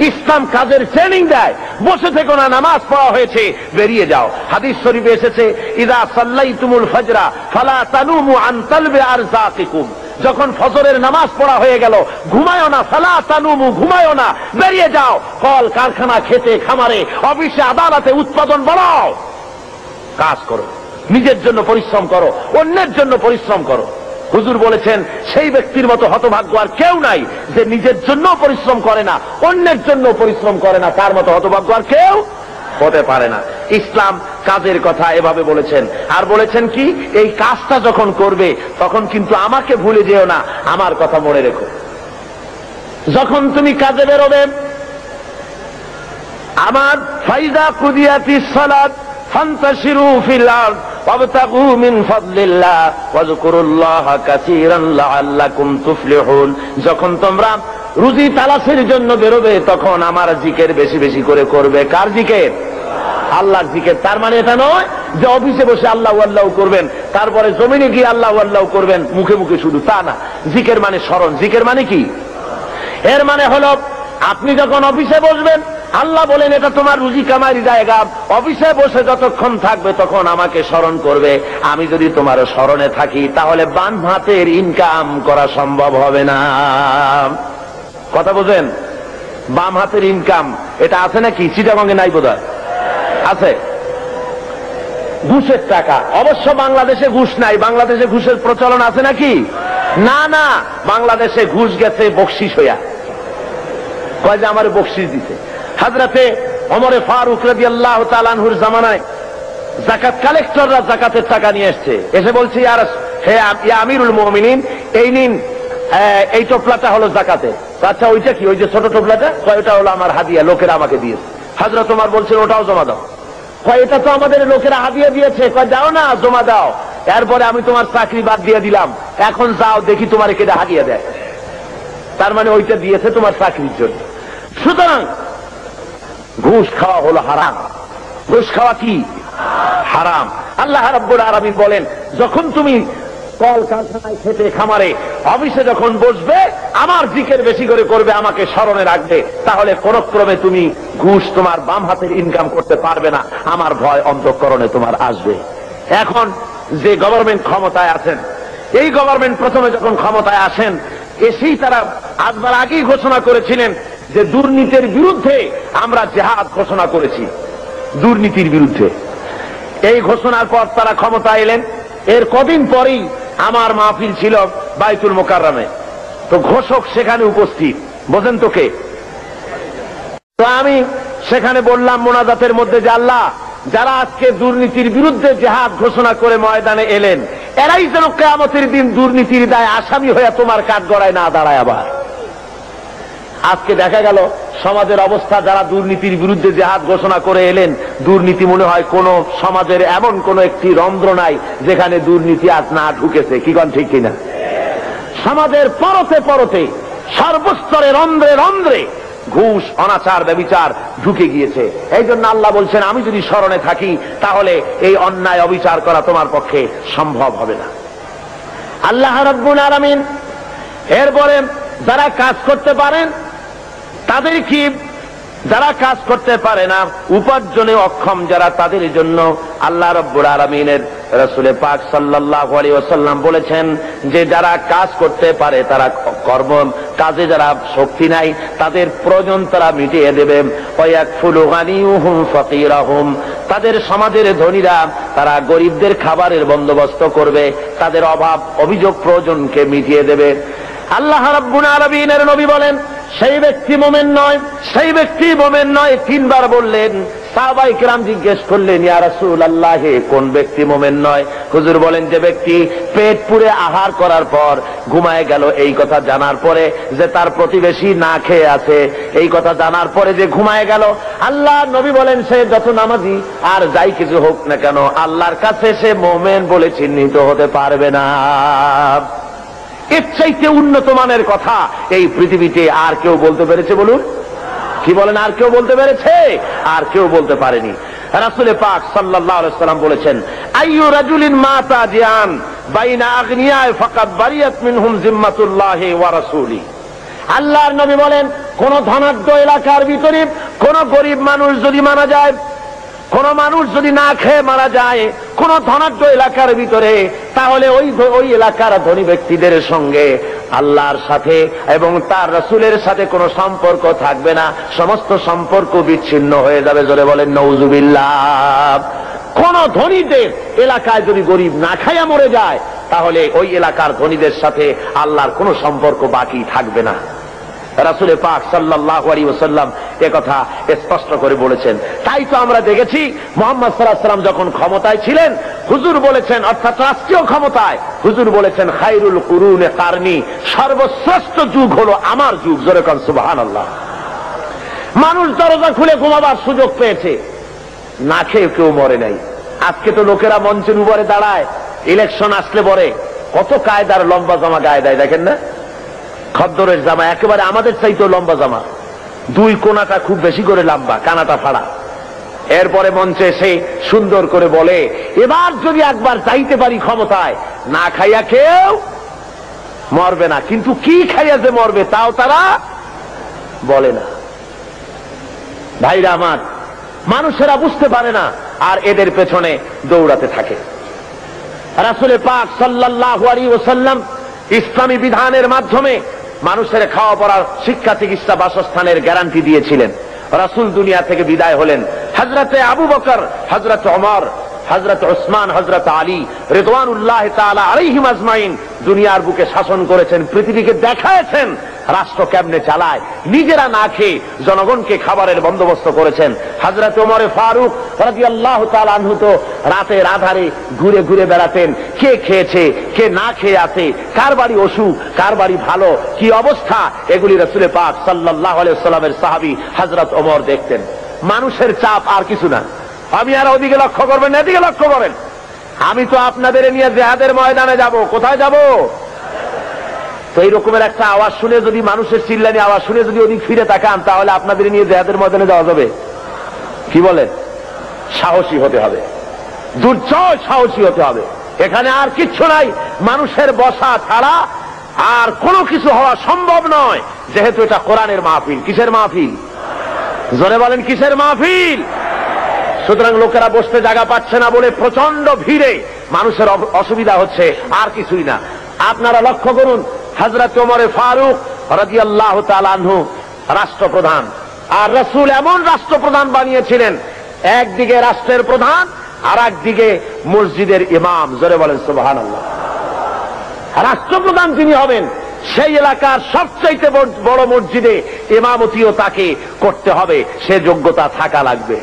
ইসলাম কাজের ট্রেনিং দেয়, বসে থেকো না, নামাজ পড়া হয়েছে, বেরিয়ে যাও। হাদিস শরীফে এসেছে, ইযা সাল্লাইতুমুল ফাজরা ফালা তানুমু আন তালবি আরযাকিকুম, যখন ফজরের নামাজ পড়া হয়ে গেল, ঘুমায়ও না, ফালা তানুমু, ঘুমায়ও না, বেরিয়ে যাও, কল কারখানা, খেতে খামারে, অফিসে আদালতে উৎপাদন বাড়াও, কাজ করো, নিজের জন্য পরিশ্রম করো, অন্যের জন্য পরিশ্রম করো। হুজুর বলেছেন, সেই ব্যক্তির মতো হতভাগ্য আর কেউ নাই যে নিজের জন্য পরিশ্রম করে না, অন্যের জন্য পরিশ্রম করে না, তার মতো হতভাগ্য আর কেউ হতে পারে না। ইসলাম কাজের কথা এভাবে বলেছেন, আর বলেছেন কি, এই কাজটা যখন করবে তখন কিন্তু আমাকে ভুলে যেও না, আমার কথা মনে রেখো। যখন তুমি কাজে বেরোবে, আমার ফাইযা কুদিয়াতিস সালাত ফান্তাশিরু ফিল আরদ ওয়াবতাগু মিন ফাদলিল্লাহ ওয়াযকুরুল্লাহা কাসীরান লাআল্লাকুম তুফলিহুন। যখন তোমরা রুজি তালাশের জন্য বেরোবে তখন আমার জিকির বেশি বেশি করে করবে। কার জিকির? আল্লাহর জিকির। তার মানে এটা নয় যে অফিসে বসে আল্লাহ আল্লাহ করবেন, তারপরে জমিনে গিয়ে আল্লাহ আল্লাহ করবেন মুখে মুখে শুধু, তা না। জিকির মানে স্মরণ। জিকির মানে কি? এর মানে হলো আপনি যখন অফিসে বসবেন, আল্লাহ বলেন এটা তোমার রুজি কামাইয়ের জায়গা, অফিসে বসে যতক্ষণ থাকবে তখন আমাকে স্মরণ করবে। আমি যদি তোমার স্মরণে থাকি তাহলে বাম হাতের ইনকাম করা সম্ভব হবে না। কথা বোঝেন? বাম হাতের ইনকাম এটা আছে নাকি? চিটাগঙ্গে নাই বোধহয়, আছে। ঘুষের টাকা, অবশ্য বাংলাদেশে ঘুষ নাই। বাংলাদেশে ঘুষের প্রচলন আছে নাকি? না না, বাংলাদেশে ঘুষ গেছে বকশিস হইয়া। কয় যে আমার বকশিস দিতে। হযরতে ওমরে ফারুক রাদিয়াল্লাহু তাআলা আনহুর জামানায় যাকাত কালেক্টররা যাকাতের টাকা নিয়ে এসেছে, এসে বলছে হে আমিরুল মুমিনিন, এই নিন, এই টোপলাটা হলো যাকাতে। আচ্ছা ওইটা কি? ওই যে ছোট টোপলাটা? ওইটা হলো আমার হাদিয়া, লোকেরা আমাকে দিয়েছে। হযরত ওমর বলছেন ওটাও জমা দাও। কয় এটা তো আমাদের লোকেরা হাদিয়া দিয়েছে। কয় যাও না, জমা দাও। এরপরে আমি তোমার চাকরি বাদ দিয়ে দিলাম, এখন যাও দেখি তোমার কেটে হাদিয়া দেয়। তার মানে ওইটা দিয়েছে তোমার চাকরির জন্য। সুতরাং ঘুষ খাওয়া হলো হারাম। ঘুষ খাওয়া কি? হারাম। আল্লাহ রাব্বুল আলামিন বলেন যখন তুমি কল কারখানায়, খেতে খামারে, অফিসে যখন বসবে আমার জিকির বেশি করে করবে, আমাকে স্মরণে রাখবে, তাহলে কোন ক্রমে তুমি ঘুষ তোমার বাম হাতের ইনকাম করতে পারবে না। আমার ভয় অন্তঃকরণে তোমার আসবে। এখন যে গভর্নমেন্ট ক্ষমতায় আছেন, এই গভর্নমেন্ট প্রথমে যখন ক্ষমতায় আসেন, এসেই তারা আসবার আগেই ঘোষণা করেছিলেন যে দুর্নীতির বিরুদ্ধে আমরা জিহাদ ঘোষণা করেছি, দুর্নীতির বিরুদ্ধে। এই ঘোষণার পর তারা ক্ষমতায় এলেন। এর কদিন পরেই আমার মাহফিল ছিল বাইতুল মোকাররমে। তো ঘোষক সেখানে উপস্থিত, বোঝেন তো কে? তো আমি সেখানে বললাম মোনাজাতের মধ্যে যে আল্লাহ, যারা আজকে দুর্নীতির বিরুদ্ধে জিহাদ ঘোষণা করে ময়দানে এলেন, এরাই যেন কিয়ামতের দিন দুর্নীতির দায়ে আসামি হয়ে তোমার কাঠগড়ায় না দাঁড়ায়। আবার আজকে দেখা গেল সমাজের অবস্থা, যারা দুর্নীতির বিরুদ্ধে জিহাদ ঘোষণা করে এলেন, দুর্নীতি মনে হয় কোন সমাজের এমন কোন একটি রন্ধ্র নাই যেখানে দুর্নীতি আজ না ঢুকেছে। কি কোন ঠিক কিনা? সমাজের পরতে পরতে, সর্বস্তরে, রন্ধ্রে রন্ধ্রে ঘুষ, অনাচার, ব্যভিচার ঢুকে গিয়েছে। এই জন্য আল্লাহ বলছেন আমি যদি স্মরণে থাকি তাহলে এই অন্যায় অবিচার করা তোমার পক্ষে সম্ভব হবে না। আল্লাহ রাব্বুল আলামিন এরপরে যারা কাজ করতে পারেন তাদের কি, যারা কাজ করতে পারে না, উপার্জনে অক্ষম যারা, তাদের জন্য আল্লাহ রাব্বুল আলামিনের রাসূল পাক সাল্লাল্লাহু আলাইহি ওয়াসাল্লাম বলেছেন যে যারা কাজ করতে পারে, তারা কর্ম কাজে যারা শক্তি নাই, তাদের প্রয়োজন তারা মিটিয়ে দেবে। ওয়ায়াকফুলু গানিয়ুহুম ফাকিরাহুম, তাদের সমাজের ধনীরা তারা গরিবদের খাবারের বন্দোবস্ত করবে, তাদের অভাব অভিযোগ প্রয়োজনকে মিটিয়ে দেবে। আল্লাহ রাব্বুল আলামিনের নবী বলেন সেই ব্যক্তি মুমিন নয়, সেই ব্যক্তি মুমিন নয়। তিনবার বললেন। সাহাবায়ে কেরাম জিজ্ঞেস করলেন ইয়া রাসূলুল্লাহ, কোন ব্যক্তি মুমিন নয়? হুজুর বলেন যে ব্যক্তি পেট পুরে আহার করার পর ঘুমায় গেল, এই কথা জানার পরে যে তার প্রতিবেশী না খেয়ে আছে, এই কথা জানার পরে যে ঘুমায় গেল, আল্লাহ নবী বলেন সে যত নামাজি আর যাই কিছু হোক না কেন, আল্লাহর কাছে সে মুমিন বলে চিহ্নিত হতে পারবে না। এর চাইতে উন্নত মানের কথা এই পৃথিবীতে আর কেউ বলতে পেরেছে? বলুন, কি বলেন? আর কেউ বলতে পেরেছে? আর কেউ বলতে পারেনি। রাসূল পাক সাল্লাল্লাহু আলাইহি ওয়াসাল্লাম বলেছেন আইয়ু রাজুলিন মাতা জিয়ান বাইনা আগনিয়া ফাকাদ বারিয়াত মিনহুম জিম্মাতুল্লাহি ওয়া রাসূলি। আল্লাহর নবী বলেন কোন ধনাঢ্য এলাকার ভিতরে কোন গরিব মানুষ যদি মারা যায়, কোন মানুষ যদি না খেয়ে মারা যায় কোন ধনাঢ্য এলাকার ভিতরে, তাহলে ওই এলাকার ধনী ব্যক্তিদের সঙ্গে আল্লাহর সাথে এবং তার রাসূলের সাথে কোনো সম্পর্ক থাকবে না, সমস্ত সম্পর্ক বিচ্ছিন্ন হয়ে যাবে। জোরে বলেন নাউযুবিল্লাহ। কোন ধনীদের এলাকায় যদি গরিব না খাইয়া মরে যায়, তাহলে ওই এলাকার ধনীদের সাথে আল্লাহর কোনো সম্পর্ক বাকি থাকবে না। রাসূল পাক সাল্লাল্লাহু আলাইহি ওয়াসাল্লাম একথা স্পষ্ট করে বলেছেন। তাই তো আমরা দেখেছি মুহাম্মদ সাল্লাল্লাহু আলাইহি ওয়াসাল্লাম যখন ক্ষমতায় ছিলেন, হুজুর বলেছেন, অর্থাৎ রাষ্ট্রীয় ক্ষমতায়, হুজুর বলেছেন খায়রুল কুরুনে কারনি, সর্বশ্রেষ্ঠ যুগ হলো আমার যুগ। জোরে কোন সুবহানাল্লাহ। মানুষ দরজা খুলে ঘুমাবার সুযোগ পেয়েছে, না খেয়ে কেউ মরে নাই। আজকে তো লোকেরা মঞ্চের উপরে দাঁড়ায়, ইলেকশন আসলে পরে কত কায়দার লম্বা জামা গায়ে দেয়, দেখেন না? খদ্দরের জামা একেবারে আমাদের চাইতেও লম্বা জামা, দুই কোনাটা খুব বেশি করে লম্বা, কানাটা ফাড়া। এরপরে মঞ্চে এসে সুন্দর করে বলে, এবার যদি একবার চাইতে পারি ক্ষমতায়, না খাইয়া কেউ মরবে না। কিন্তু কি খাইয়া যে মরবে তাও তারা বলে না। ভাইরা আমার, মানুষেরা বুঝতে পারে না, আর এদের পেছনে দৌড়াতে থাকে। রাসূল পাক সাল্লাল্লাহু আলাইহি ওয়াসাল্লাম ইসলামী বিধানের মাধ্যমে মানুষের খাওয়া পড়ার, শিক্ষা, চিকিৎসা, বাসস্থানের গ্যারান্টি দিয়েছিলেন। রাসূল দুনিয়া থেকে বিদায় হলেন, হযরতে আবু বকর, হযরতে ওমর, হযরতে ওসমান, হযরতে আলী রিদওয়ানুল্লাহ তাআলা আলাইহিম আজমাইন দুনিয়ার বুকে শাসন করেছেন, পৃথিবীকে দেখায়েছেন রাষ্ট্র কেমনে চালায়। নিজেরা না খেয়ে জনগণকে খাবারের বন্দোবস্ত করেছেন। হযরত ওমরে ফারুক রাদিয়াল্লাহু তাআলা আনহু তো রাতের আধারে ঘুরে ঘুরে বেড়াতেন, কে খেয়েছে, কে না খেয়ে আছে, কার বাড়ি অসুখ, কার বাড়ি ভালো, কি অবস্থা, এগুলি রাসূল পাক সাল্লাল্লাহু আলাইহি ওয়াসাল্লামের সাহাবী হযরত ওমর দেখতেন। মানুষের চাপ আর কিছু না। আমি আর ওদিকে লক্ষ্য করবেন না, এদিকে লক্ষ্য করেন। আমি তো আপনাদের নিয়ে জিহাদের ময়দানে যাব। কোথায় যাব? তো এই রকমের একটা আওয়াজ শুনে, যদি মানুষের চিল্লানি আওয়াজ শুনে যদি ওদিক ফিরে তাকান, তাহলে আপনাদের নিয়ে জিহাদের ময়দানে যাওয়া যাবে? কি বলেন? সাহসী হতে হবে, দুর্জয় সাহসী হতে হবে। এখানে আর কিচ্ছু নাই, মানুষের বসা ছাড়া আর কোনো কিছু হওয়া সম্ভব নয়, যেহেতু এটা কোরআনের মাহফিল। কিসের মাহফিল? জোরে বলেন, কিসের মাহফিল? সুতরাং লোকেরা বসতে জায়গা পাচ্ছে না বলে প্রচন্ড ভিড়ে মানুষের অসুবিধা হচ্ছে, আর কিছুই না। আপনারা লক্ষ্য করুন, হযরত ওমরে ফারুক রাদিয়াল্লাহু তাআলা আনহু রাষ্ট্রপ্রধান, আর রাসূল এমন রাষ্ট্রপ্রধান বানিয়েছিলেন, একদিকে রাষ্ট্রের প্রধান আর একদিকে মসজিদের ইমাম। জোরে বলেন সুবহানাল্লাহ। রাষ্ট্রপ্রধান যিনি হবেন, সেই এলাকার সবচাইতে বড় মসজিদে ইমামতিও তাকে করতে হবে, সে যোগ্যতা থাকা লাগবে।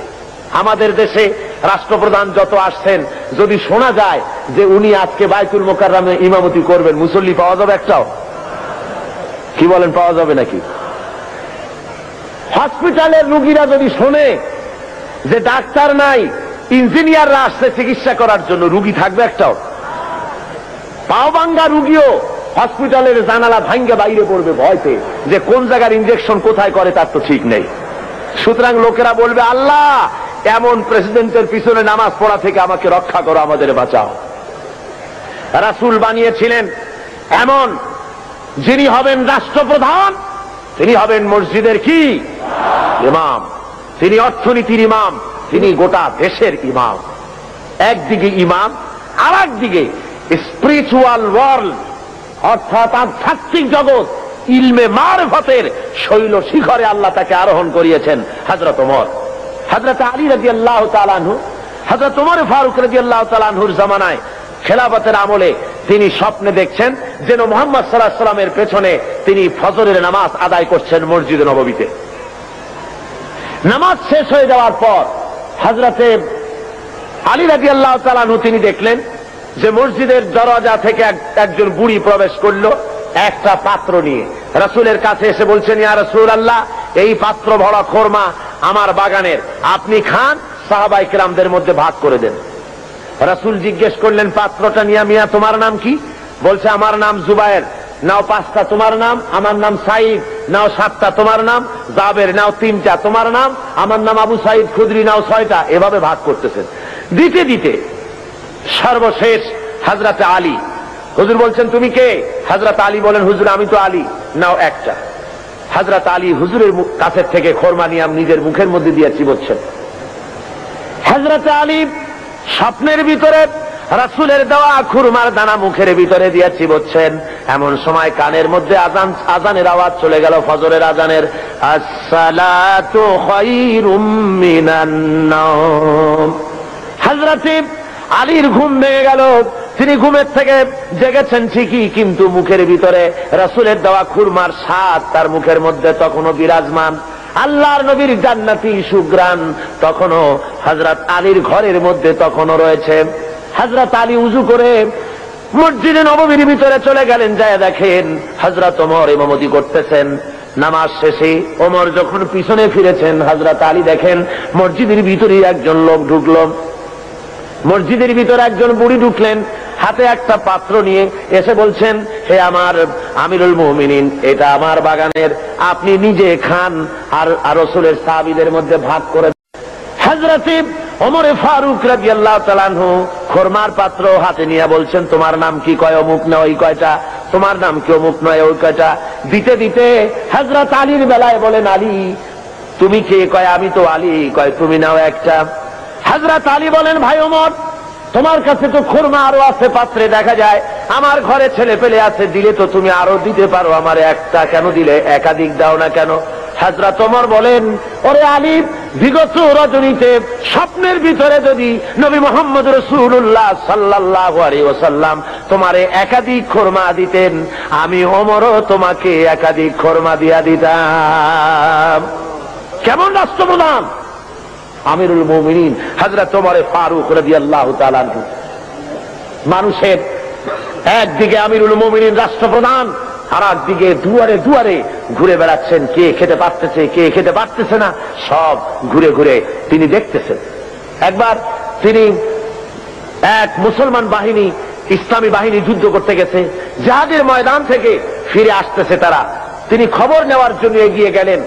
আমাদের দেশে রাষ্ট্রপ্রধান যত আসছেন, যদি শোনা যায় যে উনি আজকে বাইতুল মুকাররমে ইমামতি করবেন, মুসল্লি পাওয়া যাবে একটাও? কি বলেন, পাওয়া যাবে নাকি? হসপিটালের রোগীরা যদি শোনে যে ডাক্তার নাই, ইঞ্জিনিয়াররা আসছে চিকিৎসা করার জন্য, রুগী থাকবে একটাও? পাও ভাঙ্গা রুগীও হসপিটালের জানালা ভাঙ্গা বাইরে পড়বে ভয়তে, যে কোন জায়গার ইনজেকশন কোথায় করে তার তো ঠিক নেই। সুতরাং লোকেরা বলবে, আল্লাহ এমন প্রেসিডেন্টের পিছনে নামাজ পড়া থেকে আমাকে রক্ষা করো, আমাদের বাঁচাও। রাসূল বানিয়েছিলেন এমন, যিনি হবেন রাষ্ট্রপ্রধান, তিনি হবেন মসজিদের কি ইমাম, তিনি অর্থনীতির ইমাম, তিনি গোটা দেশের ইমাম। একদিকে ইমাম, আর একদিকে স্পিরিচুয়াল ওয়ার্ল্ড, অর্থাৎ আধ্যাত্মিক জগৎ, ইলমে মারফতের শৈল শিখরে আল্লাহ তাকে আরোহণ করিয়েছেন। হযরত ওমর, হযরত আলী রাদিয়াল্লাহু তাআলা আনহু, হযরত ওমর ফারুক রাদিয়াল্লাহু তাআলা আনহুর জামানায় খেলাফতের আমলে তিনি স্বপ্নে দেখছেন যেন মুহাম্মদ সাল্লাল্লাহু আলাইহি ওয়াসাল্লামের পেছনে তিনি ফজরের নামাজ আদায় করছেন মসজিদে নববীতে। নামাজ শেষ হয়ে যাওয়ার পর হযরতে আলী রাদিয়াল্লাহু তাআলা আনহু তিনি দেখলেন যে মসজিদের দরজা থেকে একজন বুড়ি প্রবেশ করলো একটা পাত্র নিয়ে। রাসূলের কাছে এসে বলছেন, ইয়া রাসূলুল্লাহ, এই পাত্র ভরা খোরমা আমার বাগানের, আপনি খান, সাহাবায়ে কেরামদের মধ্যে ভাগ করে দেন। রাসূল জিজ্ঞেস করলেন, পাত্রটা নিয়ে, মিয়া তোমার নাম কি? বলছে, আমার নাম জুবায়ের। নাও 5টা, তোমার নাম? আমার নাম সাঈদ। নাও 7টা, তোমার নাম? জাবের। নাও 3টা, তোমার নাম? আমার নাম আবু সাঈদ খুদরি। নাও 6টা। এভাবে ভাগ করতেছেন। দিতে দিতে সর্বশেষ হযরতে আলী, হুজুর বলছেন তুমি কে? হযরত আলী বলেন, হুজুর আমি তো আলী। নাও 1টা। হযরত আলী হুজুরের কাছের থেকে খোরমা নিয়ে নিজের মুখের মধ্যে দিয়ে চিবোচ্ছেন। হযরত আলী স্বপ্নের ভিতরে রাসূলের দেওয়া খুরমার দানা মুখের ভিতরে দিয়ে চিবোচ্ছেন। এমন সময় কানের মধ্যে আজানের আওয়াজ চলে গেল, ফজরের আজানের, আসসালাতু খায়রুম মিনান নাওম। হযরত আলীর ঘুম ভেঙে গেল। তিনি ঘুমের থেকে জেগেছেন ঠিকই, কিন্তু মুখের ভিতরে রাসূলের দেওয়া খুরমার স্বাদ তার মুখের মধ্যে তখনও বিরাজমান। আল্লাহর নবীর জান্নাতি সুগ্রাণ তখনও হযরত আলীর ঘরের মধ্যে তখনও রয়েছে। হযরত আলী উযু করে মসজিদে নববীর ভিতরে চলে গেলেন, যায় দেখেন হযরত ওমর ইমামতি করতেছেন। নামাজ শেষে ওমর যখন পিছনে ফিরেছেন, হযরত আলী দেখেন মসজিদের ভিতরে একজন লোক ঢুকলো। মসজিদের ভিতরে একজন বুড়ি ঢুকলেন, হাতে একটা পাত্র নিয়ে এসে বলছেন, হে আমার আমিরুল মুমিনিন, এটা আমার বাগানের, আপনি নিজে খান আর রাসূলের সাহাবীদের মধ্যে ভাগ করে। হযরত ওমর ফারুক রাদিয়াল্লাহু তাআলা আনহু খরমার পাত্র হাতে নিয়ে বলছেন, তোমার নাম কি? কয় অমুক না ওই কয়টা। তোমার নাম কি? অমুক নয় ওই কয়টা। দিতে দিতে হযরত আলীর বেলায় বলেন, আলী তুমি কে? কয় আমি তো আলী। কয় তুমি নাও একটা। হযরত আলী বলেন, ভাই ওমর, তোমার কাছে তো খুরমা আরো আছে পাত্রে দেখা যায়, আমার ঘরে ছেলে পেলে আছে, দিলে তো তুমি আরো দিতে পারো, আমার একটা কেন দিলে? একাধিক দাও না কেন? হযরত ওমর বলেন, ওরে আলী, বিগত রজনীতে স্বপ্নের ভিতরে যদি নবী মুহাম্মদ রাসূলুল্লাহ সাল্লাল্লাহু আলাইহি ওয়াসাল্লাম তোমারে একাধিক খুরমা দিতেন, আমি ওমরও তোমাকে একাধিক খুরমা দিয়া দিতাম। কেমন রাষ্ট্রপ্রধান! আমিরুল মুমিনিন হযরত ওমর ফারুক রাদিয়াল্লাহু তাআলা আনহু। মানুষের একদিকে আমিরুল মুমিনিন রাষ্ট্রপ্রধান, আর একদিকে দুয়ারে দুয়ারে ঘুরে বেড়াচ্ছেন, কে খেতে পারতেছে কে খেতে পারতেছে না, সব ঘুরে ঘুরে তিনি দেখতেছেন। একবার তিনি এক মুসলমান বাহিনী, ইসলামী বাহিনী যুদ্ধ করতে গেছে, জিহাদের ময়দান থেকে ফিরে আসতেছে তারা, তিনি খবর নেওয়ার জন্য এগিয়ে গেলেন,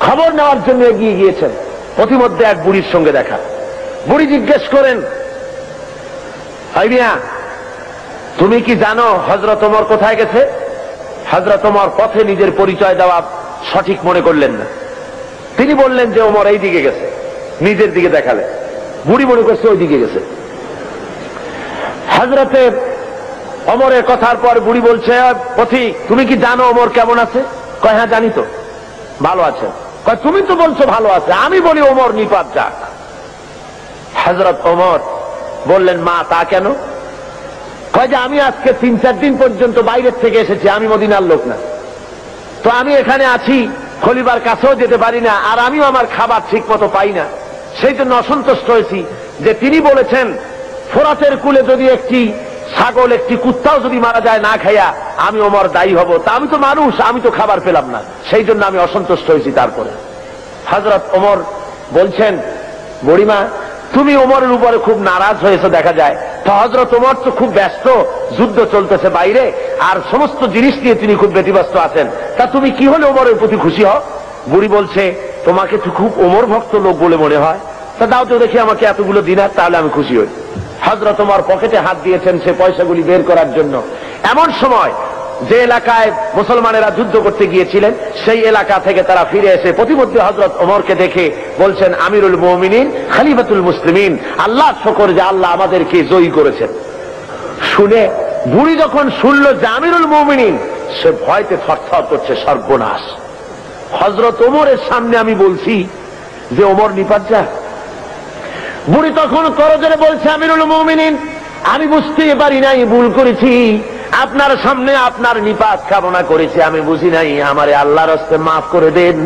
খবর নেওয়ার জন্য এগিয়ে গিয়েছেন। প্রতিমধ্যে এক বুড়ির সঙ্গে দেখা। বুড়ি জিজ্ঞেস করেন, ভাই মিয়া, তুমি কি জানো হযরত ওমর কোথায় গেছে? হযরত ওমর পথে নিজের পরিচয় দেওয়া সঠিক মনে করলেন না। তিনি বললেন যে ওমর এই দিকে গেছে, নিজের দিকে দেখালেন। বুড়ি মনে করছে ওই দিকে গেছে। হযরতে ওমরের কথার পর বুড়ি বলছে, পথিক, তুমি কি জানো ওমর কেমন আছে? কয় হ্যাঁ জানি তো, ভালো আছে। কয় তুমি তো বলছো ভালো আছে, আমি বলি ওমর নিপাত যাক। হযরত ওমর বললেন, মা তা কেন? কয় যে আমি আজকে 3-4 দিন পর্যন্ত বাইরের থেকে এসেছি, আমি মদিনার লোক না, তো আমি এখানে আছি, খলিফার কাছেও যেতে পারি না, আর আমিও আমার খাবার ঠিক মতো পাই না। সেই জন্য অসন্তুষ্ট হয়েছি যে তিনি বলেছেন ফোরাতের কূলে যদি একটি ছাগল একটি কুত্তাও যদি মারা যায় না খাইয়া, আমি ওমর দায়ী হব। তা আমি তো মানুষ, আমি তো খাবার পেলাম না, সেই জন্য আমি অসন্তুষ্ট হয়েছি। তারপরে হযরত ওমর বলছেন, বুড়িমা তুমি ওমরের উপরে খুব নারাজ হয়েছে দেখা যায়। তো হযরত ওমর তো খুব ব্যস্ত, যুদ্ধ চলতেছে বাইরে, আর সমস্ত জিনিস নিয়ে তিনি খুব ব্যতিব্যস্ত আছেন, তা তুমি কি হলে ওমরের প্রতি খুশি হও? বুড়ি বলছে, তোমাকে তো খুব ওমর ভক্ত লোক বলে মনে হয়, তা দাও তো দেখি আমাকে এতগুলো দিনার, তাহলে আমি খুশি হই। হযরত ওমর পকেটে হাত দিয়েছেন সে পয়সাগুলি বের করার জন্য। এমন সময় যে এলাকায় মুসলমানেরা যুদ্ধ করতে গিয়েছিলেন, সেই এলাকা থেকে তারা ফিরে এসে প্রতিমধ্যে হযরত ওমরকে দেখে বলছেন, আমিরুল মুমিনিন খলিফাতুল মুসলিমিন, আল্লাহ শুকর যে আল্লাহ আমাদেরকে জয়ী করেছেন। শুনে বুড়ি যখন শুনল যে আমিরুল মুমিনিন, সে ভয়তে থরথর করছে, সর্বনাশ, হযরত ওমরের সামনে আমি বলছি যে ওমর নিপাত যা। বুড়ি তখন করজোরে বলছে, আমিরুল মুমিনিন, আমি বুঝতে পারি নাই, ভুল করেছি, আপনার সামনে আপনার নিপাত কামনা করেছি, আমি বুঝি নাই, আমারে আল্লাহর হস্তে মাফ করে দেন।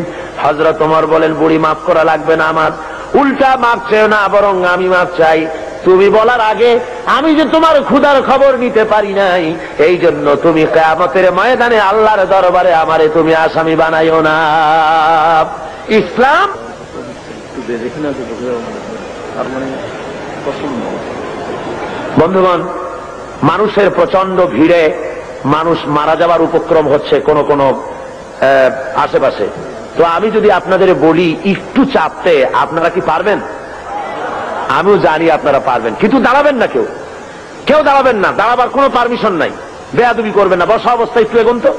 হযরত ওমর বলেন, বুড়ি মাফ করা লাগবে না, আমার উল্টা মাফ চাই না, বরং আমি মাফ চাই। তুমি বলার আগে আমি যে তোমার ক্ষুধার খবর নিতে পারি নাই, এই জন্য তুমি কিয়ামতের ময়দানে আল্লাহর দরবারে আমারে তুমি আসামি বানাইও না। ইসলাম বন্ধুগণ, মানুষের প্রচন্ড ভিড়ে মানুষ মারা যাবার উপক্রম হচ্ছে কোন কোন আশেপাশে। তো আমি যদি আপনাদের বলি একটু চাপতে, আপনারা কি পারবেন? আমিও জানি আপনারা পারবেন, কিন্তু দাঁড়াবেন না, কেউ কেউ দাঁড়াবেন না, দাঁড়াবার কোনো পারমিশন নাই, বেয়াদবি করবেন না। বসা অবস্থায় একটু এগোন তো,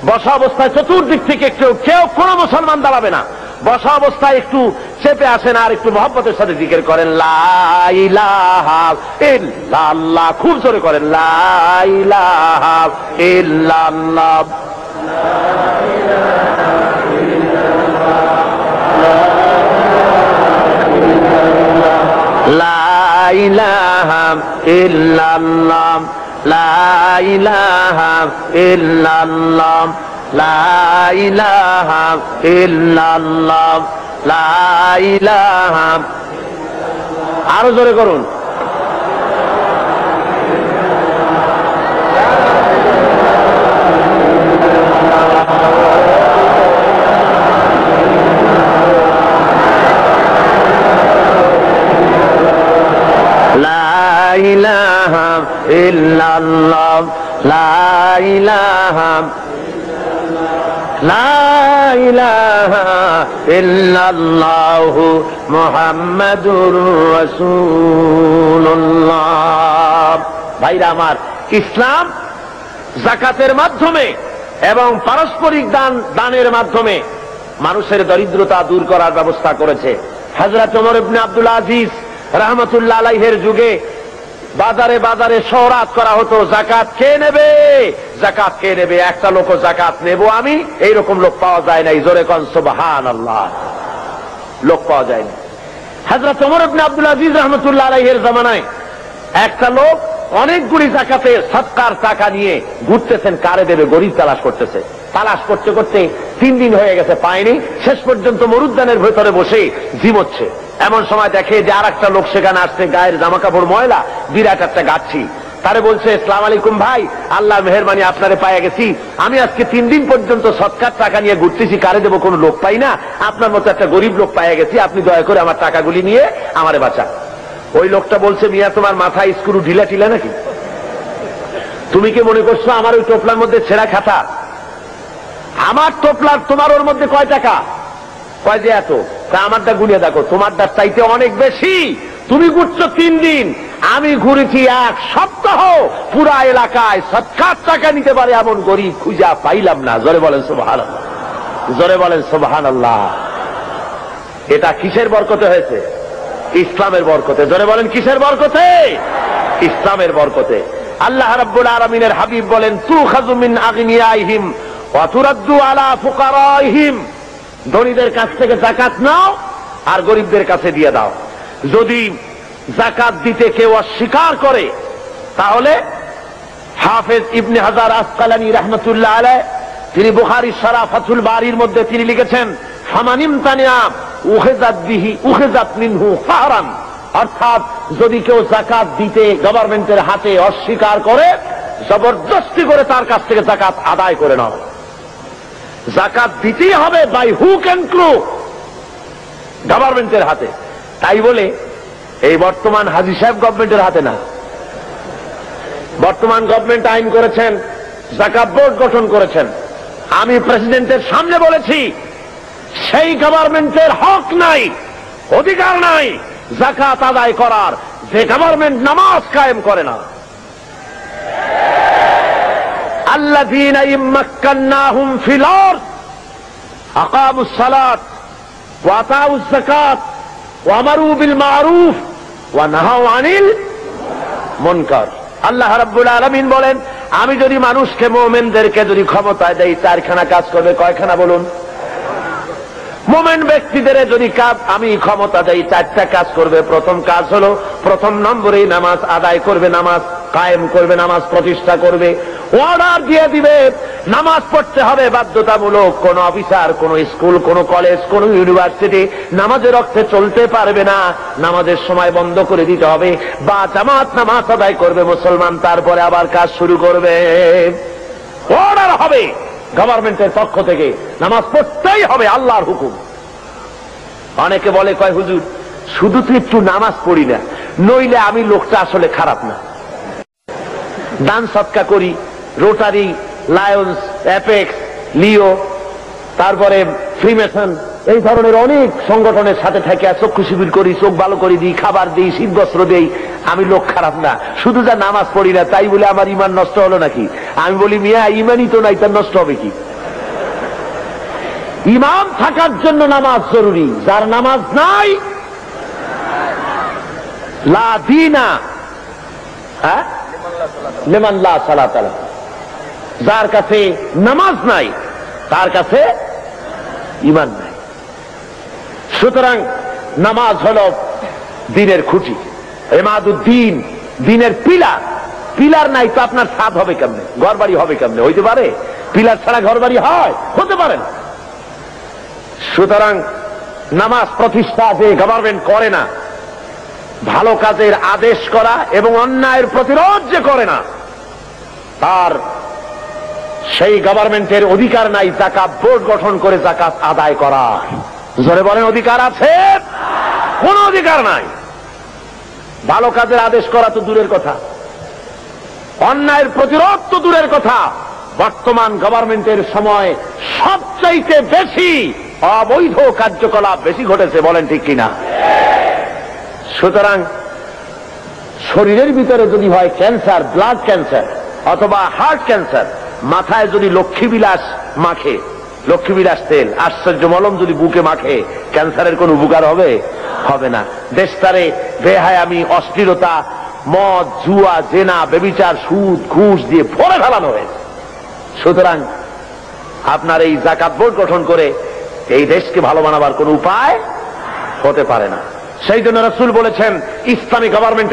বসা অবস্থায় চতুর্দিক থেকে কেউ কোন মুসলমান দাঁড়াবে না। বসা অবস্থায় একটু চেপে আসেন আর একটু মহব্বতের সাথে জিকির করেন, লা ইলাহা ইল্লাল্লাহ, খুব জোরে করেন, লা ইলাহা ইল্লাল্লাহ, লা ইলাহা ইল্লাল্লাহ, লা ইলাহা ইল্লাল্লাহ, লা ইলাহা ইল্লাল্লাহ, লা ইলাহা। আরো জোরে করুন, ইলাহা ইল্লাল্লাহ লা ইলাহা লা ইলাহা ইল্লাল্লাহু মুহাম্মাদুর রাসূলুল্লাহ। ভাইরা আমার, ইসলাম যাকাতের মাধ্যমে এবং পারস্পরিক দানের মাধ্যমে মানুষের দরিদ্রতা দূর করার ব্যবস্থা করেছে। হযরত ওমর ইবনে আব্দুল আজিজ রাহমাতুল্লাহ আলাইহির যুগে বাজারে বাজারে শহরাত করা হতো, যাকাত কে নেবে, যাকাত কে নেবে, একটা লোকও যাকাত নেব আমি, এইরকম লোক পাওয়া যায় নাই। জোরে কোন সুবহানাল্লাহ, লোক পাওয়া যায় না। হযরত ওমর ইবনে আব্দুল আজিজ রাহমাতুল্লাহ আলাইহির জামানায় একটা লোক অনেকগুলি যাকাতের সদকার টাকা নিয়ে ঘুরতেছেন, কারে দেবে গরিব তালাশ করতেছে। তালাশ করতে করতে 3 দিন হয়ে গেছে, পায়নি। শেষ পর্যন্ত মরুদ্যানের ভেতরে বসে ঝিমোচ্ছে। এমন সময় দেখে যে আর একটা লোক সেখানে আসছে, গায়ের জামা কাপড় ময়লা, বিরাট একটা গাচ্ছি। তারে বলছে, আসসালামু আলাইকুম ভাই, আল্লাহ মেহেরবানি আপনারে পাইয়া গেছি, আমি আজকে 3 দিন পর্যন্ত সদকার টাকা নিয়ে ঘুরতেছি, কারে দেবো কোনো লোক পাই না, আপনার মতো একটা গরিব লোক পাইয়া গেছি, আপনি দয়া করে আমার টাকাগুলি নিয়ে আমারে বাঁচা। ওই লোকটা বলছে, মিয়া তোমার মাথায় স্ক্রু ঢিলা টিলা নাকি? তুমি কি মনে করছো আমার ওই টোপলার মধ্যে ছেঁড়া খাতা? আমার টোপলার তোমার ওর মধ্যে কয় টাকা? কয় যে এত। তা আমারটা গুলিয়ে দেখো, তোমারটা চাইতে অনেক বেশি। তুমি ঘুরছো 3 দিন, আমি ঘুরেছি 1 সপ্তাহ। পুরা এলাকায় সদকার টাকা নিতে পারে এমন গরিব খুঁজা পাইলাম না। জোরে বলেন সুবহানাল্লাহ, জোরে বলেন সুবহানাল্লাহ। এটা কিসের বরকতে হয়েছে? ইসলামের বরকতে। জোরে বলেন কিসের বরকতে? ইসলামের বরকতে। আল্লাহ রাব্বুল আলামিনের হাবিব বলেন, তুখাযু মিন আগনিয়াইহিম ওয়া তুরাদ্দু আলা ফুকারাইহিম, ধনীদের কাছ থেকে যাকাত নাও আর গরিবদের কাছে দিয়ে দাও। যদি যাকাত দিতে কেউ অস্বীকার করে তাহলে হাফেজ ইবনে হাজার আসকালানী রাহমাতুল্লাহ আলাইহি তিনি বুখারীর শারহ ফাথুল বারীর মধ্যে তিনি লিখেছেন, ফামানিমতানিয়া উখিযাত বিহি উখিযাত মিনহু ফারান, অর্থাৎ যদি কেউ যাকাত দিতে গভর্নমেন্টের হাতে অস্বীকার করে, জবরদস্তি করে তার কাছ থেকে যাকাত আদায় করে নাও। যাকাত দিতেই হবে বাই হুক অ্যান্ড ক্রুক, গভর্নমেন্টের হাতে। তাই বলে এই বর্তমান হাজী সাহেব গভর্নমেন্টের হাতে না। বর্তমান গভর্নমেন্ট আইন করেছেন, যাকাত বোর্ড গঠন করেছেন। আমি প্রেসিডেন্টের সামনে বলেছি, সেই গভর্নমেন্টের হক নাই, অধিকার নাই যাকাত আদায় করার, যে গভর্নমেন্ট নামাজ কায়েম করে না। আল্লাযীনা ইম্মাক্কান্নাহুম ফিল আরদ আকামুস সালাত ওয়া আতাউজ যাকাত ওয়া আমারু বিল মারুফ ওয়া নাহাউ আনিল মুনকার। আল্লাহ রাব্বুল আলামিন বলেন, আমি যদি মানুষকে, মুমিনদেরকে যদি ক্ষমতায় দেই, 4খানা কাজ করবে। কয়খানা বলুন? মুমিন ব্যক্তিদের যদি আমি ক্ষমতা দেই, 4টা কাজ করবে। প্রথম কাজ হলো, প্রথম নম্বরেই নামাজ আদায় করবে, নামাজ কায়েম করবে, নামাজ প্রতিষ্ঠা করবে। অর্ডার দিয়ে দিবে নামাজ পড়তে হবে বাধ্যতামূলক। কোন অফিসার, কোন স্কুল, কোন কলেজ, কোন ইউনিভার্সিটি নামাজের অর্থে চলতে পারবে না, নামাজের সময় বন্ধ করে দিতে হবে। বা জামাত নামাজ আদায় করবে মুসলমান, তারপরে আবার কাজ শুরু করবে। অর্ডার হবে গভর্নমেন্টের পক্ষ থেকে, নামাজ পড়তেই হবে, আল্লাহর হুকুম। অনেকে বলে, কয় হুজুর শুধু তো একটু নামাজ পড়ি না, নইলে আমি লোকটা আসলে খারাপ না। দান সৎকা করি, রোটারি, লায়ন্স, অ্যাপেক্স, লিও, তারপরে ফ্রিমেসন, এই ধরনের অনেক সংগঠনের সাথে থেকে চক্ষু শিবির করি, চোখ ভালো করে দিই, খাবার দিই, শীত বস্ত্র দেই, আমি লোক খারাপ না। শুধু যা নামাজ পড়ি না তাই বলে আমার ইমান নষ্ট হলো নাকি? আমি বলি, মিয়া ইমানই তো নাই, তার নষ্ট হবে কি? ইমান থাকার জন্য নামাজ জরুরি। যার নামাজ নাই, লা দীনা লিমান লা সালাত লাহু, যার কাছে নামাজ নাই তার কাছে ইমান নাই। সুতরাং নামাজ হলো দ্বীনের খুঁটি, ইমাদুদ্দিন, দ্বীনের পিলার। পিলার নাই তো আপনার ছাদ হবে কেমনে, ঘর বাড়ি হবে কেমনে? হইতে পারে? পিলার ছাড়া ঘর বাড়ি হয়? হতে পারে না। সুতরাং নামাজ প্রতিষ্ঠা যে গভর্নমেন্ট করে না, ভালো কাজের আদেশ করা এবং অন্যায়ের প্রতিরোধ যে করে না, তার সেই গভর্নমেন্টের অধিকার নাই যাকাত বোর্ড গঠন করে যাকাত আদায় করা। জোরে বলেন, অধিকার আছে? কোন অধিকার নাই। ভালো কাজের আদেশ করা তো দূরের কথা, অন্যায়ের প্রতিরোধ তো দূরের কথা, বর্তমান গভর্নমেন্টের সময় সবচাইতে বেশি অবৈধ কার্যকলাপ বেশি ঘটেছে, বলেন ঠিক কিনা? সুতরাং শরীরের ভিতরে যদি হয় ক্যান্সার, ব্লাড ক্যান্সার অথবা হার্ট ক্যান্সার, মাথায় যদি লক্ষ্মীবিলাস মাখে, লক্ষ্মীবিলাস তেল, আশ্চর্য মলম যদি বুকে মাখে, ক্যান্সারের কোন উপকার হবে? হবে না। দেশটারে বেহায়ামি, অশ্লীলতা, মদ, জুয়া, জেনা, বেবিচার, সুদ, ঘুষ দিয়ে ভরে ফেলানো হয়েছে। সুতরাং আপনার এই যাকাত বোর্ড গঠন করে এই দেশকে ভালো বানাবার কোন উপায় হতে পারে না। সেই জন্য রাসূল বলেছেন, ইসলামী গভর্নমেন্ট